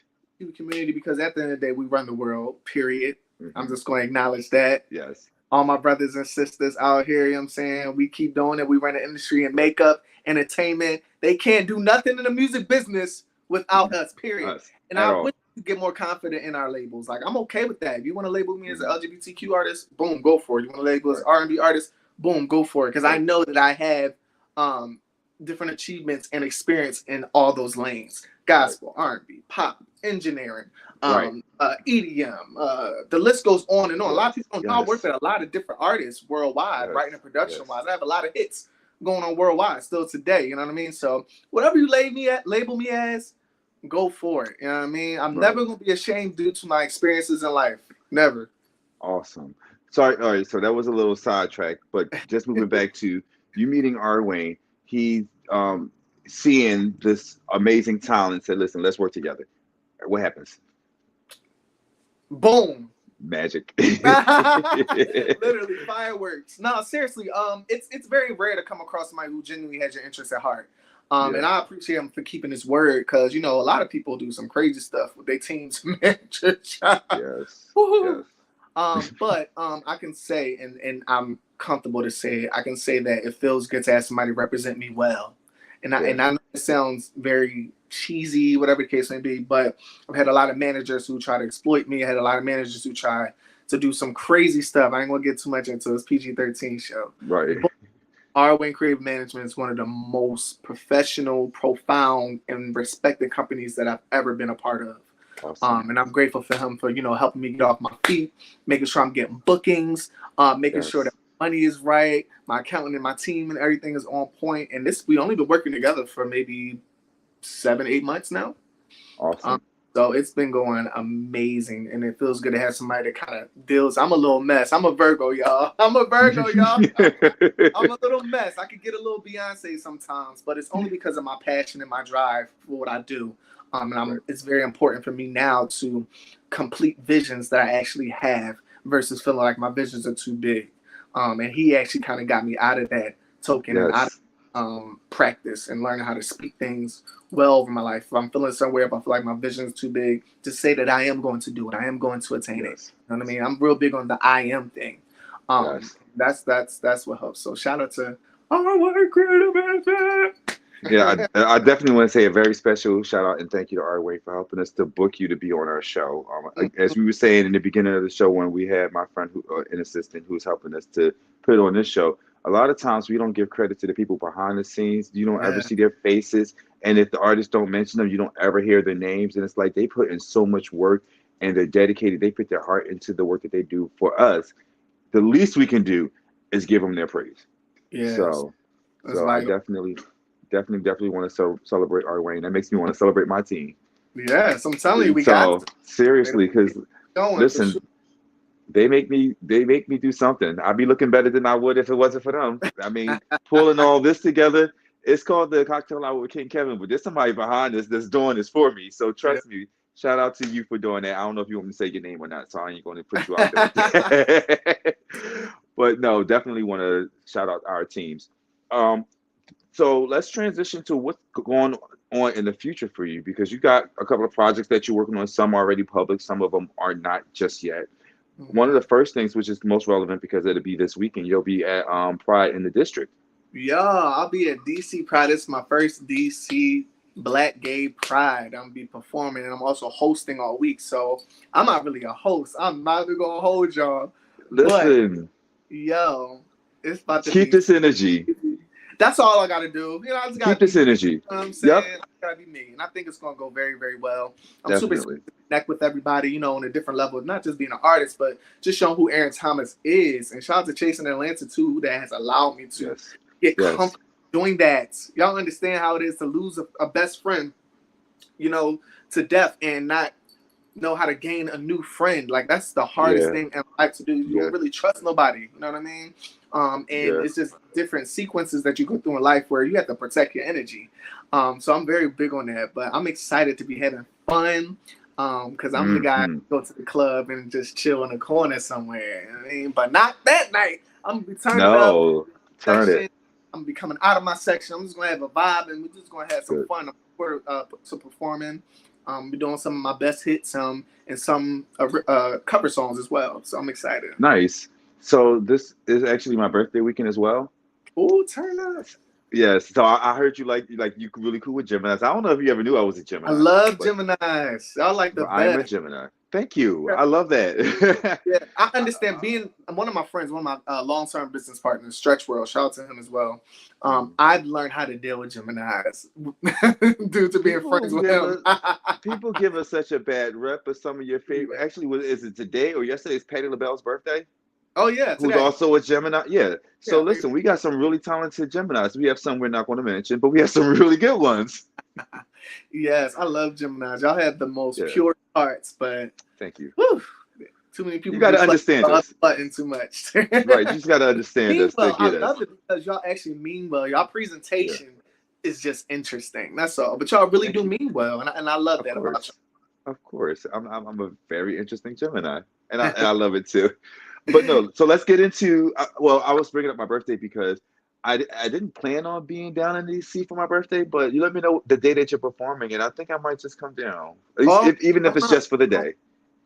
Community, because at the end of the day, we run the world. Period. Mm-hmm. I'm just going to acknowledge that. Yes. All my brothers and sisters out here, you know what I'm saying? We keep doing it. We run an industry in makeup, entertainment. They can't do nothing in the music business without us, period. And I wish we get more confident in our labels. Like, I'm okay with that. If you want to label me as an LGBTQ artist, boom, go for it. You want to label as R&B artist, boom, go for it. Because I know that I have different achievements and experience in all those lanes. Gospel, R&B, pop, engineering, EDM, the list goes on and on. A lot of people don't know I work with a lot of different artists worldwide, writing and production wise. I have a lot of hits going on worldwide still today, you know what I mean? So whatever you label me as, go for it. You know what I mean? I'm never gonna be ashamed due to my experiences in life. Never. Awesome. Sorry, all right, so that was a little sidetrack, but just moving back to you meeting R. Wayne, he's seeing this amazing talent, said, listen, let's work together. What happens? Boom. Magic. Literally fireworks. No, seriously, it's very rare to come across somebody who genuinely has your interest at heart. And I appreciate him for keeping his word, because you know a lot of people do some crazy stuff with their team's manager. Yes. But I can say, and I'm comfortable to say, I can say that it feels good to have somebody represent me well. And I know it sounds very cheesy, whatever the case may be, but I've had a lot of managers who try to exploit me. I had a lot of managers who try to do some crazy stuff. I ain't gonna get too much into this PG-13 show. Right. But R. Wayne Creative Management is one of the most professional, profound, and respected companies that I've ever been a part of. Awesome. And I'm grateful for him for, helping me get off my feet, making sure I'm getting bookings, making sure that money is right, my accountant and my team and everything is on point. And we only been working together for maybe 7-8 months now. Awesome. So it's been going amazing, and it feels good to have somebody that kind of deals. I'm a little mess. I'm a Virgo, y'all. I'm a little mess. I could get a little Beyonce sometimes, but it's only because of my passion and my drive for what I do. And it's very important for me now to complete visions that I actually have versus feeling like my visions are too big. And he actually kind of got me out of that token and out of practice and learning how to speak things well over my life. If I'm feeling somewhere, if I feel like my vision is too big, to say that I am going to do it, I am going to attain it. You know what I mean? I'm real big on the I am thing. That's what helps. So shout out to our creative management. Yeah, I definitely want to say a very special shout out and thank you to R. Wayne for helping us to book you to be on our show. As we were saying in the beginning of the show, when we had my friend, an assistant, who was helping us to put on this show, a lot of times we don't give credit to the people behind the scenes. You don't ever see their faces. And if the artists don't mention them, you don't ever hear their names. And it's like they put in so much work and they're dedicated. They put their heart into the work that they do for us. The least we can do is give them their praise. Yes. So I definitely want to celebrate R. Wayne. That makes me want to celebrate my team. Yes, I'm telling you, we got to. Seriously, because listen, they make me do something. I'd be looking better than I would if it wasn't for them. I mean, pulling all this together. It's called the Cocktail Hour with Kyng Kevyn, but there's somebody behind us that's doing this for me. So trust me. Shout out to you for doing that. I don't know if you want me to say your name or not, so I ain't going to put you out there. But no, definitely want to shout out our teams. So let's transition to what's going on in the future for you, because you got a couple of projects that you're working on. Some are already public, some of them are not just yet. One of the first things, which is most relevant because it'll be this weekend, you'll be at Pride in the District. Yeah, I'll be at DC Pride. It's my first DC Black Gay Pride. I'm gonna be performing, and I'm also hosting all week. So I'm not really a host. I'm not even gonna hold y'all. Listen, but, it's about to keep this energy. That's all I gotta do. I just gotta keep this energy. You know what I'm saying? I gotta be me, and I think it's gonna go very, very well. I'm super excited to connect with everybody, on a different level, not just being an artist, but just showing who Aaron Thomas is. And shout out to Chasing Atlanta too, that has allowed me to get comfortable doing that. Y'all understand how it is to lose a best friend, to death and not know how to gain a new friend. Like, that's the hardest thing in life to do. You don't really trust nobody. You know what I mean? It's just different sequences that you go through in life where you have to protect your energy. So I'm very big on that, but I'm excited to be having fun. Because I'm the guy who go to the club and just chill in a corner somewhere. You know what I mean? But not that night. I'm gonna be turning up. Turn it. I'm gonna be coming out of my section. I'm just gonna have a vibe and we're just gonna have some fun. Of to performing. We're doing some of my best hits, and some cover songs as well. So I'm excited. Nice. So this is actually my birthday weekend as well. Oh, turn up. Yes. So I heard you you really cool with Geminis. I don't know if you ever knew I was a I Gemini. love Geminis. Y'all like the I am a best. Gemini. Thank you. I love that. Yeah, I understand. Being one of my friends, one of my long-term business partners, Stretch World, shout out to him as well. I've learned how to deal with Geminis due to being friends with him. People give us such a bad rep of some of your favorite. Actually, is it today or yesterday? Is Patti LaBelle's birthday? Oh yeah, who's today. also a Gemini. Yeah. So listen, we got some really talented Geminis. We have some we're not going to mention, but we have some really good ones. Yes, I love Geminis. Y'all have the most pure hearts, but thank you. Whew, too many people. You got to understand us. Button too much. Right. You just got to understand us. Well, I love it because y'all actually mean well. Y'all presentation is just interesting. That's all. But y'all really do mean well, and I love that about you. Of course, I'm a very interesting Gemini, and I love it too. But no, so let's get into. Well, I was bringing up my birthday because I didn't plan on being down in DC for my birthday, but you let me know the day that you're performing, and I think I might just come down, at least even if it's just for the day.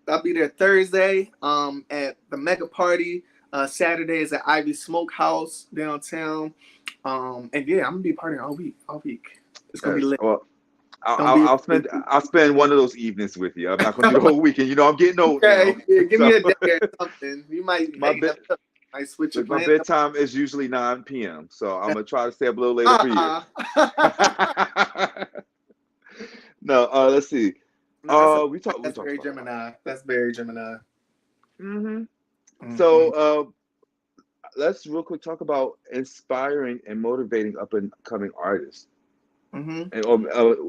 I'll be there Thursday at the Mega Party. Saturday is at Ivy Smokehouse downtown. And yeah, I'm gonna be partying all week. It's gonna be lit. Well, I'll spend one of those evenings with you. I'm not gonna do the whole weekend. You know, I'm getting old. Okay, yeah, give me a day or something. You might switch your my bedtime is usually 9 p.m. So I'm gonna try to stay up a little later for you. No, let's see. We talked. That's very Gemini. That's very Gemini. So let's real quick talk about inspiring and motivating up and coming artists. And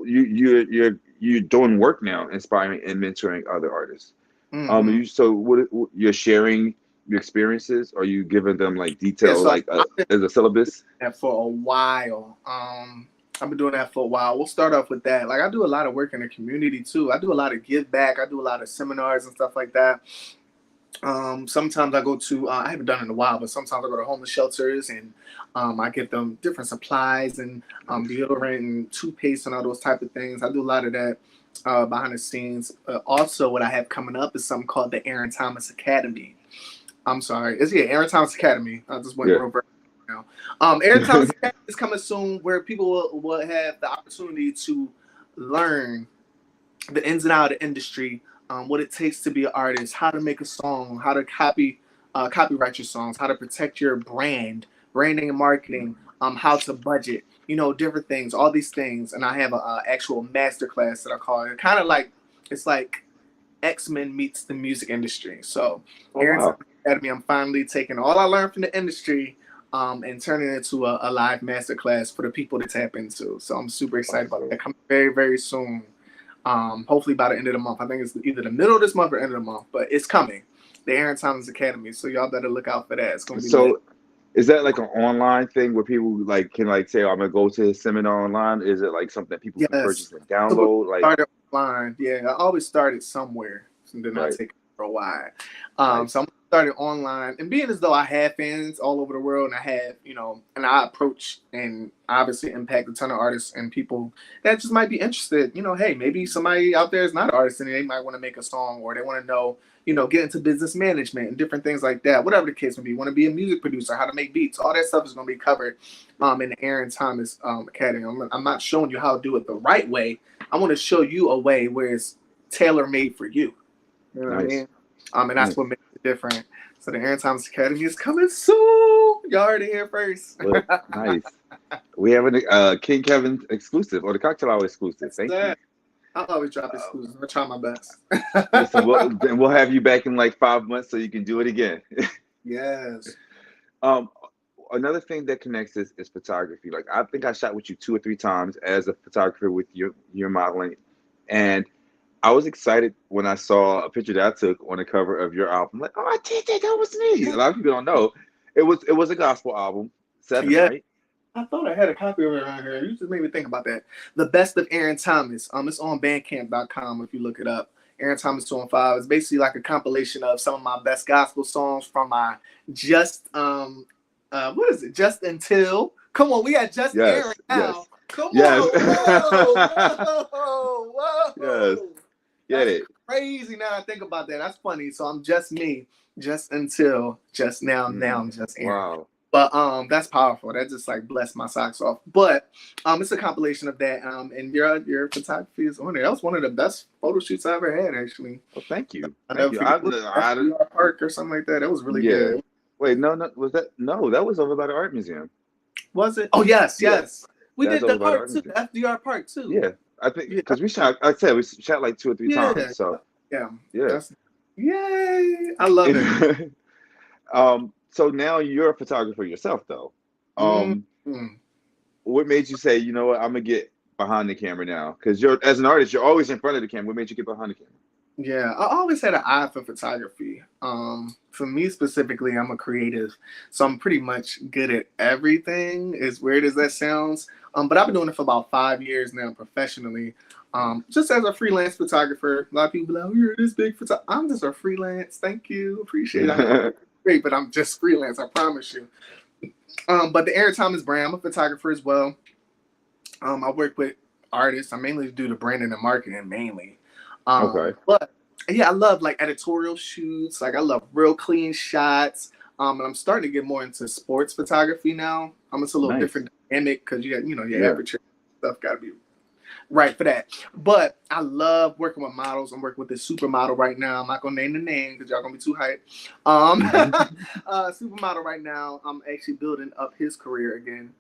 you're doing work now, inspiring and mentoring other artists. You're sharing your experiences, or you giving them like detail, as a syllabus? For a while. I've been doing that for a while. We'll start off with that. Like I do a lot of work in the community too. I do a lot of give back. I do a lot of seminars and stuff like that. Sometimes I go to, I haven't done it in a while, but sometimes I go to homeless shelters and I give them different supplies and deodorant and toothpaste and all those type of things. I do a lot of that behind the scenes. Also, what I have coming up is something called the Aaron Thomas Academy. I'm sorry. Aaron Thomas Academy. I just went over now. Aaron Thomas Academy is coming soon, where people will have the opportunity to learn the ins and outs of the industry, what it takes to be an artist, how to make a song, how to copyright your songs, how to protect your branding and marketing, how to budget, different things, all these things. And I have an actual masterclass that I call it. Kind of like, it's like X-Men meets the music industry. So Aaron Academy, I'm finally taking all I learned from the industry and turning it into a live masterclass for the people to tap into. So I'm super excited about that. Coming very, very soon. Hopefully by the end of the month. I think it's either the middle of this month or end of the month, but it's coming. The Aaron Thomas Academy. So y'all better look out for that. It's gonna be lit. Is that like an online thing where people can say, I'm gonna go to a seminar online? Is it like something that people can purchase and download? Started online. Yeah, I always started somewhere, and then I take it for a while. So I'm started online, and being as though I have fans all over the world, and I have, and I approach and obviously impact a ton of artists and people that just might be interested. Hey, maybe somebody out there is not an artist and they might want to make a song, or they want to know, get into business management and different things like that. Whatever the case may be, want to be a music producer, how to make beats, all that stuff is going to be covered in the Aaron Thomas Academy. I'm not showing you how to do it the right way. I want to show you a way where it's tailor made for you. You know what I mean? And that's what makes it different. So the Aaron Thomas Academy is coming soon. Y'all heard it here first. Nice. We have a Kyng Kevyn exclusive, or the Cocktail Hour exclusive. Thank you. I always drop exclusives. I try my best. Listen, then we'll have you back in like 5 months so you can do it again. Yes. Another thing that connects is photography. Like I think I shot with you 2 or 3 times as a photographer with your modeling, and I was excited when I saw a picture that I took on the cover of your album. Like, I did that. That was me. A lot of people don't know. It was a gospel album. 7, right? I thought I had a copy of it around here. You just made me think about that. The Best of Aaron Thomas. It's on Bandcamp.com if you look it up. Aaron Thomas 215. It's basically like a compilation of some of my best gospel songs from my what is it? Just Until. Come on, we got Just Aaron now. Come Yes. on. Whoa. Yes. Get That's it. crazy now I think about that. That's funny. So I'm just me, just until just now. Now I'm just Aaron. Wow. But that's powerful. That just like blessed my socks off. But it's a compilation of that. And your photography is on there. That was one of the best photo shoots I ever had, actually. Well, thank you. I Thank never you. forget FDR Park or something like that. It was really Yeah. good. Wait, no, was that? No, that was over by the art museum. Was it? Oh yes. Yeah. We That's did the over by the park art too, museum. FDR Park too. Yeah, I think Yeah. because we shot. I said we shot like 2 or 3 times. So Yeah. yeah. Yay! I love it. So now you're a photographer yourself, though. Mm-hmm. What made you say, you know what, I'm gonna get behind the camera now? Because you're as an artist, you're always in front of the camera. What made you get behind the camera? Yeah, I always had an eye for photography. For me specifically, I'm a creative, so I'm pretty much good at everything. As weird as that sounds, but I've been doing it for about 5 years now professionally. Just as a freelance photographer. A lot of people be like, "Oh, you're this big photographer." I'm just a freelance. Thank you, appreciate it. I know it's great, but I'm just freelance. I promise you. But the Aaron Thomas brand, I'm a photographer as well. I work with artists. I mainly do the branding and marketing mainly. Okay. But yeah, I love like editorial shoots. Like I love real clean shots. And I'm starting to get more into sports photography now. It's a little Nice. different dynamic because you got, your Yeah. aperture stuff got to be right for that. But I love working with models. I'm working with this supermodel right now. I'm not gonna name the name because y'all gonna be too hyped. Supermodel right now. I'm actually building up his career again.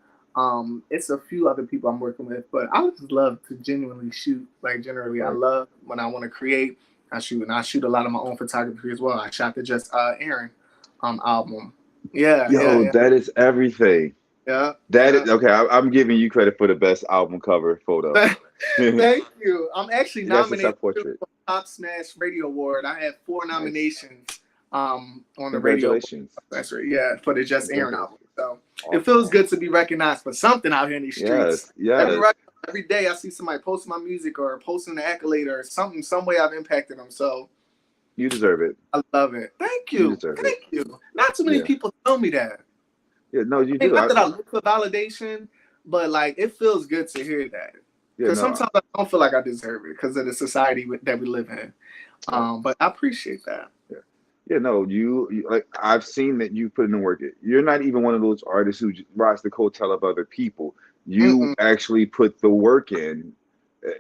It's a few other people I'm working with, but I just love to genuinely shoot. Like generally, I love when I want to create. I shoot, and I shoot a lot of my own photography as well. I shot the Just Aaron album. Yeah, Yo, that is everything. Yeah. That is okay. I'm giving you credit for the best album cover photo. Thank you. I'm actually nominated for the Top Smash Radio Award. I had 4 nominations on the radio. Congratulations. That's right. Yeah, for the Just Aaron album. So it feels good to be recognized for something out here in these streets. Yes. Every day I see somebody posting my music or posting an accolade or something, some way I've impacted them. So you deserve it. I love it. Thank you. Thank you. Not too many people tell me that. Yeah, no, you do. Not that I look for validation, but like it feels good to hear that. Because sometimes I don't feel like I deserve it because of the society that we live in. But I appreciate that. Yeah, no, you like I've seen that you put in the work. You're not even one of those artists who rides the coattail of other people. You actually put the work in.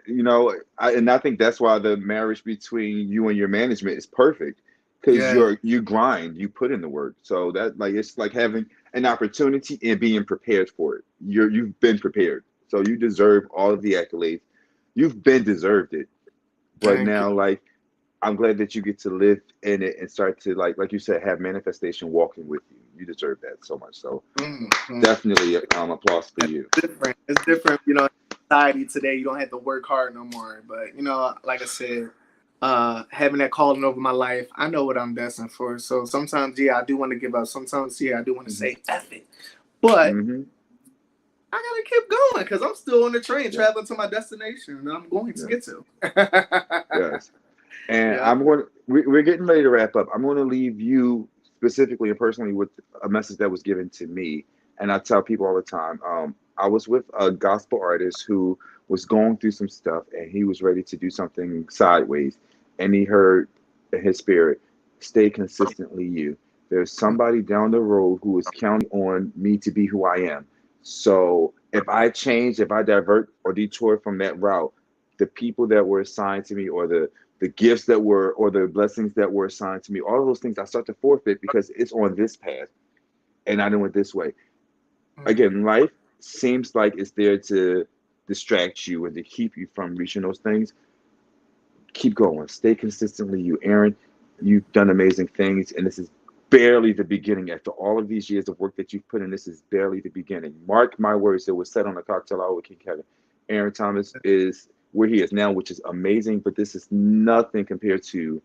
And I think that's why the marriage between you and your management is perfect because you grind, you put in the work. So that like it's like having an opportunity and being prepared for it. You've been prepared, so you deserve all of the accolades. You've been deserved it, but now like I'm glad that you get to live in it and start to like you said, have manifestation walking with you. You deserve that so much. So definitely applause for you. It's different. In society today, you don't have to work hard no more. But like I said, having that calling over my life, I know what I'm destined for. So sometimes, I do want to give up. Sometimes, I do want to say F it. But I gotta keep going because I'm still on the train traveling to my destination and I'm going to get to. Yes. And we're getting ready to wrap up. I'm going to leave you specifically and personally with a message that was given to me. And I tell people all the time, I was with a gospel artist who was going through some stuff and he was ready to do something sideways. And he heard in his spirit, stay consistently you. There's somebody down the road who is counting on me to be who I am. So if I change, if I divert or detour from that route, the people that were assigned to me or the gifts that were or the blessings that were assigned to me, all of those things I start to forfeit because it's on this path and I do it this way. Again, life seems like it's there to distract you and to keep you from reaching those things. Keep going. Stay consistently you. Aaron, you've done amazing things, and this is barely the beginning. After all of these years of work that you've put in, this is barely the beginning. Mark my words, it was said on the cocktail hour with Kyng Kevyn. Aaron Thomas is where he is now, which is amazing, but this is nothing compared to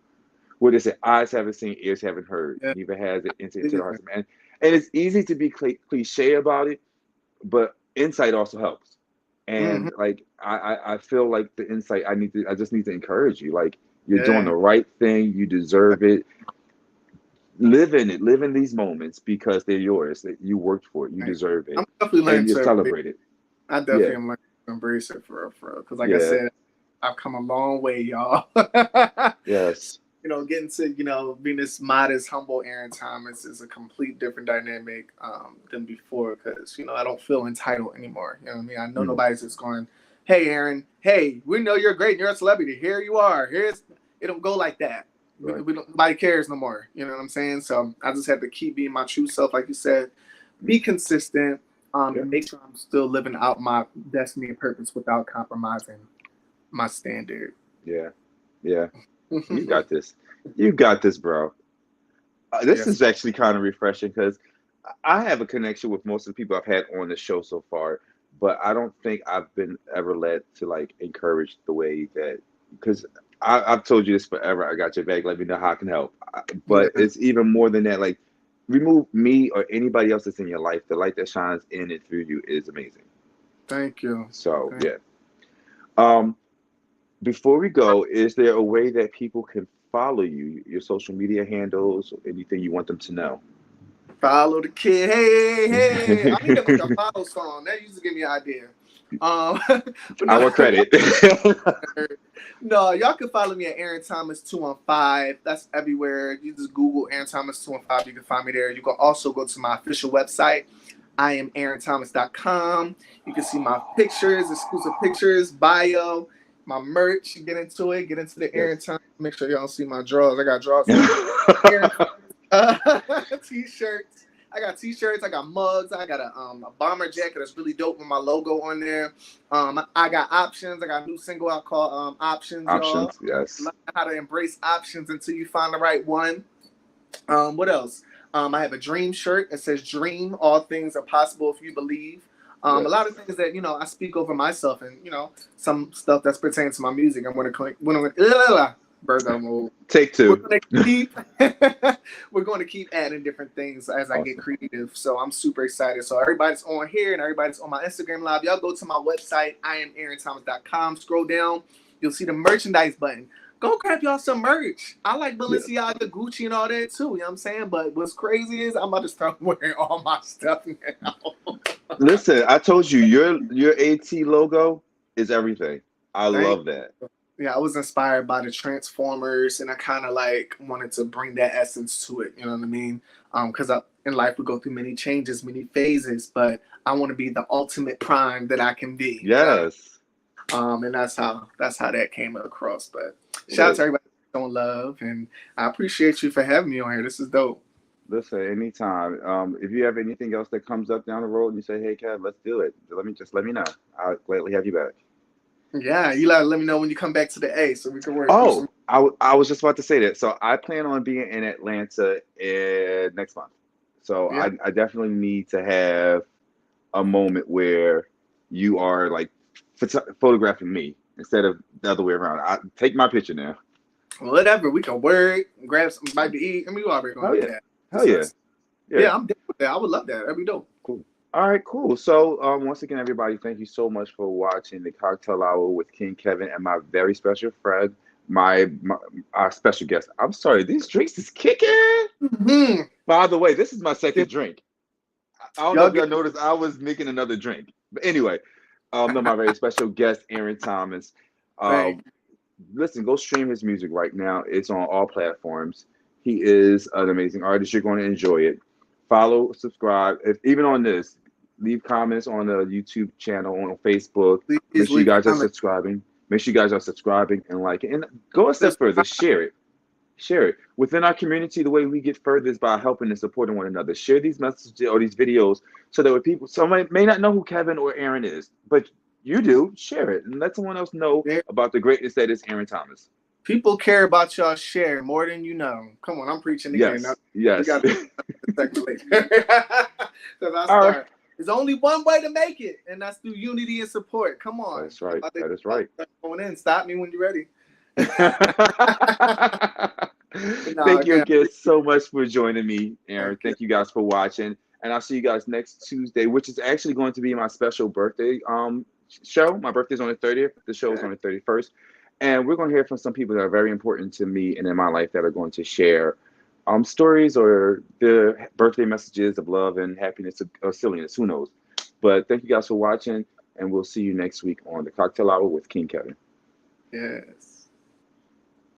what is it? Eyes haven't seen, ears haven't heard. Neither has it entered into the hearts of man. And it's easy to be cliche about it, but insight also helps. And like I feel like the insight I just need to encourage you. Like you're doing the right thing, you deserve it. Live in it, live in these moments because they're yours. That you worked for it, you deserve it. I'm definitely learning and you to celebrate it. I definitely am learning embrace it for real. Because like I said, I've come a long way, y'all. Yes. Getting to, being this modest, humble Aaron Thomas is a complete different dynamic than before because, I don't feel entitled anymore. You know what I mean? I know nobody's just going, hey, Aaron, hey, we know you're great. You're a celebrity. Here you are. It don't go like that. Right. Nobody cares no more. You know what I'm saying? So I just have to keep being my true self, like you said, be consistent, and make sure I'm still living out my destiny and purpose without compromising my standard. Yeah. You got this. You got this, bro. This is actually kind of refreshing because I have a connection with most of the people I've had on the show so far, but I don't think I've been ever led to like encourage the way that, because I've told you this forever. I got your back. Let me know how I can help. But it's even more than that. Like, remove me or anybody else that's in your life. The light that shines in and through you is amazing. Thank you. So before we go, is there a way that people can follow you, your social media handles, anything you want them to know? Follow the kid. Hey. I need to make a follow song. That used to give me an idea. I want credit. No, y'all can follow me at Aaron Thomas 215. That's everywhere. You just Google Aaron Thomas 215. You can find me there. You can also go to my official website. I am AaronThomas.com. You can see my pictures, exclusive pictures, bio, my merch. Get into it. Get into the Aaron Thomas. Make sure y'all see my drawers. I got drawers. T-shirts. I got T-shirts. I got mugs. I got a bomber jacket that's really dope with my logo on there. I got options. I got a new single out called Options. Options, y'all. Yes. Learn how to embrace options until you find the right one. What else? I have a dream shirt. It says "Dream. All things are possible if you believe." A lot of things that I speak over myself, and some stuff that's pertaining to my music. I'm going to Virgo mode. Take two. We're going to keep adding different things as I get creative. So I'm super excited. So everybody's on here and everybody's on my Instagram live. Y'all go to my website, IamAaronThomas.com. Scroll down. You'll see the merchandise button. Go grab y'all some merch. I like Balenciaga, Gucci, and all that too. You know what I'm saying? But what's crazy is I'm about to start wearing all my stuff now. Listen, I told you, your AT logo is everything. I love that. Yeah, I was inspired by the Transformers, and I kind of like wanted to bring that essence to it. You know what I mean? Because in life we go through many changes, many phases, but I want to be the ultimate prime that I can be. Yes. And that's how that came across. But shout out to everybody showing love, and I appreciate you for having me on here. This is dope. Listen, anytime. If you have anything else that comes up down the road and you say, "Hey, Kev, let's do it," let me know. I'll gladly have you back. Yeah, you let me know when you come back to the A so we can work. Oh, I was just about to say that. So I plan on being in Atlanta next month. So I definitely need to have a moment where you are like photographing me instead of the other way around. Take my picture now. Whatever, we can work, grab something to eat. I mean, we already gonna do that. Hell yeah. Yeah, I'm down with that. I would love that. That'd be dope. Cool. All right, cool. So once again, everybody, thank you so much for watching the Cocktail Hour with Kyng Kevyn and my very special friend, our special guest. I'm sorry, these drinks is kicking. Mm-hmm. By the way, this is my second drink. I don't know if y'all noticed I was making another drink. But anyway, my very special guest, Aaron Thomas. Listen, go stream his music right now. It's on all platforms. He is an amazing artist. You're going to enjoy it. Follow, subscribe. Even on this, leave comments on the YouTube channel, on Facebook. Make sure you guys are subscribing. Make sure you guys are subscribing and like it. And go a step further. Share it. Share it. Within our community, the way we get further is by helping and supporting one another. Share these messages or these videos so that when people, somebody may not know who Kevin or Aaron is, but you do. Share it and let someone else know about the greatness that is Aaron Thomas. People care about y'all share more than you know. Come on, I'm preaching again. Yes. There's only one way to make it, and that's through unity and support. Come on. That's right. That is right. Going in. Stop me when you're ready. Thank you again so much for joining me, Aaron. Thank you guys for watching, and I'll see you guys next Tuesday, which is actually going to be my special birthday show. My birthday's on the 30th. The show is on the 31st. And we're going to hear from some people that are very important to me and in my life that are going to share stories or their birthday messages of love and happiness or silliness. Who knows? But thank you guys for watching. and we'll see you next week on the Cocktail Hour with Kyng Kevyn. Yes.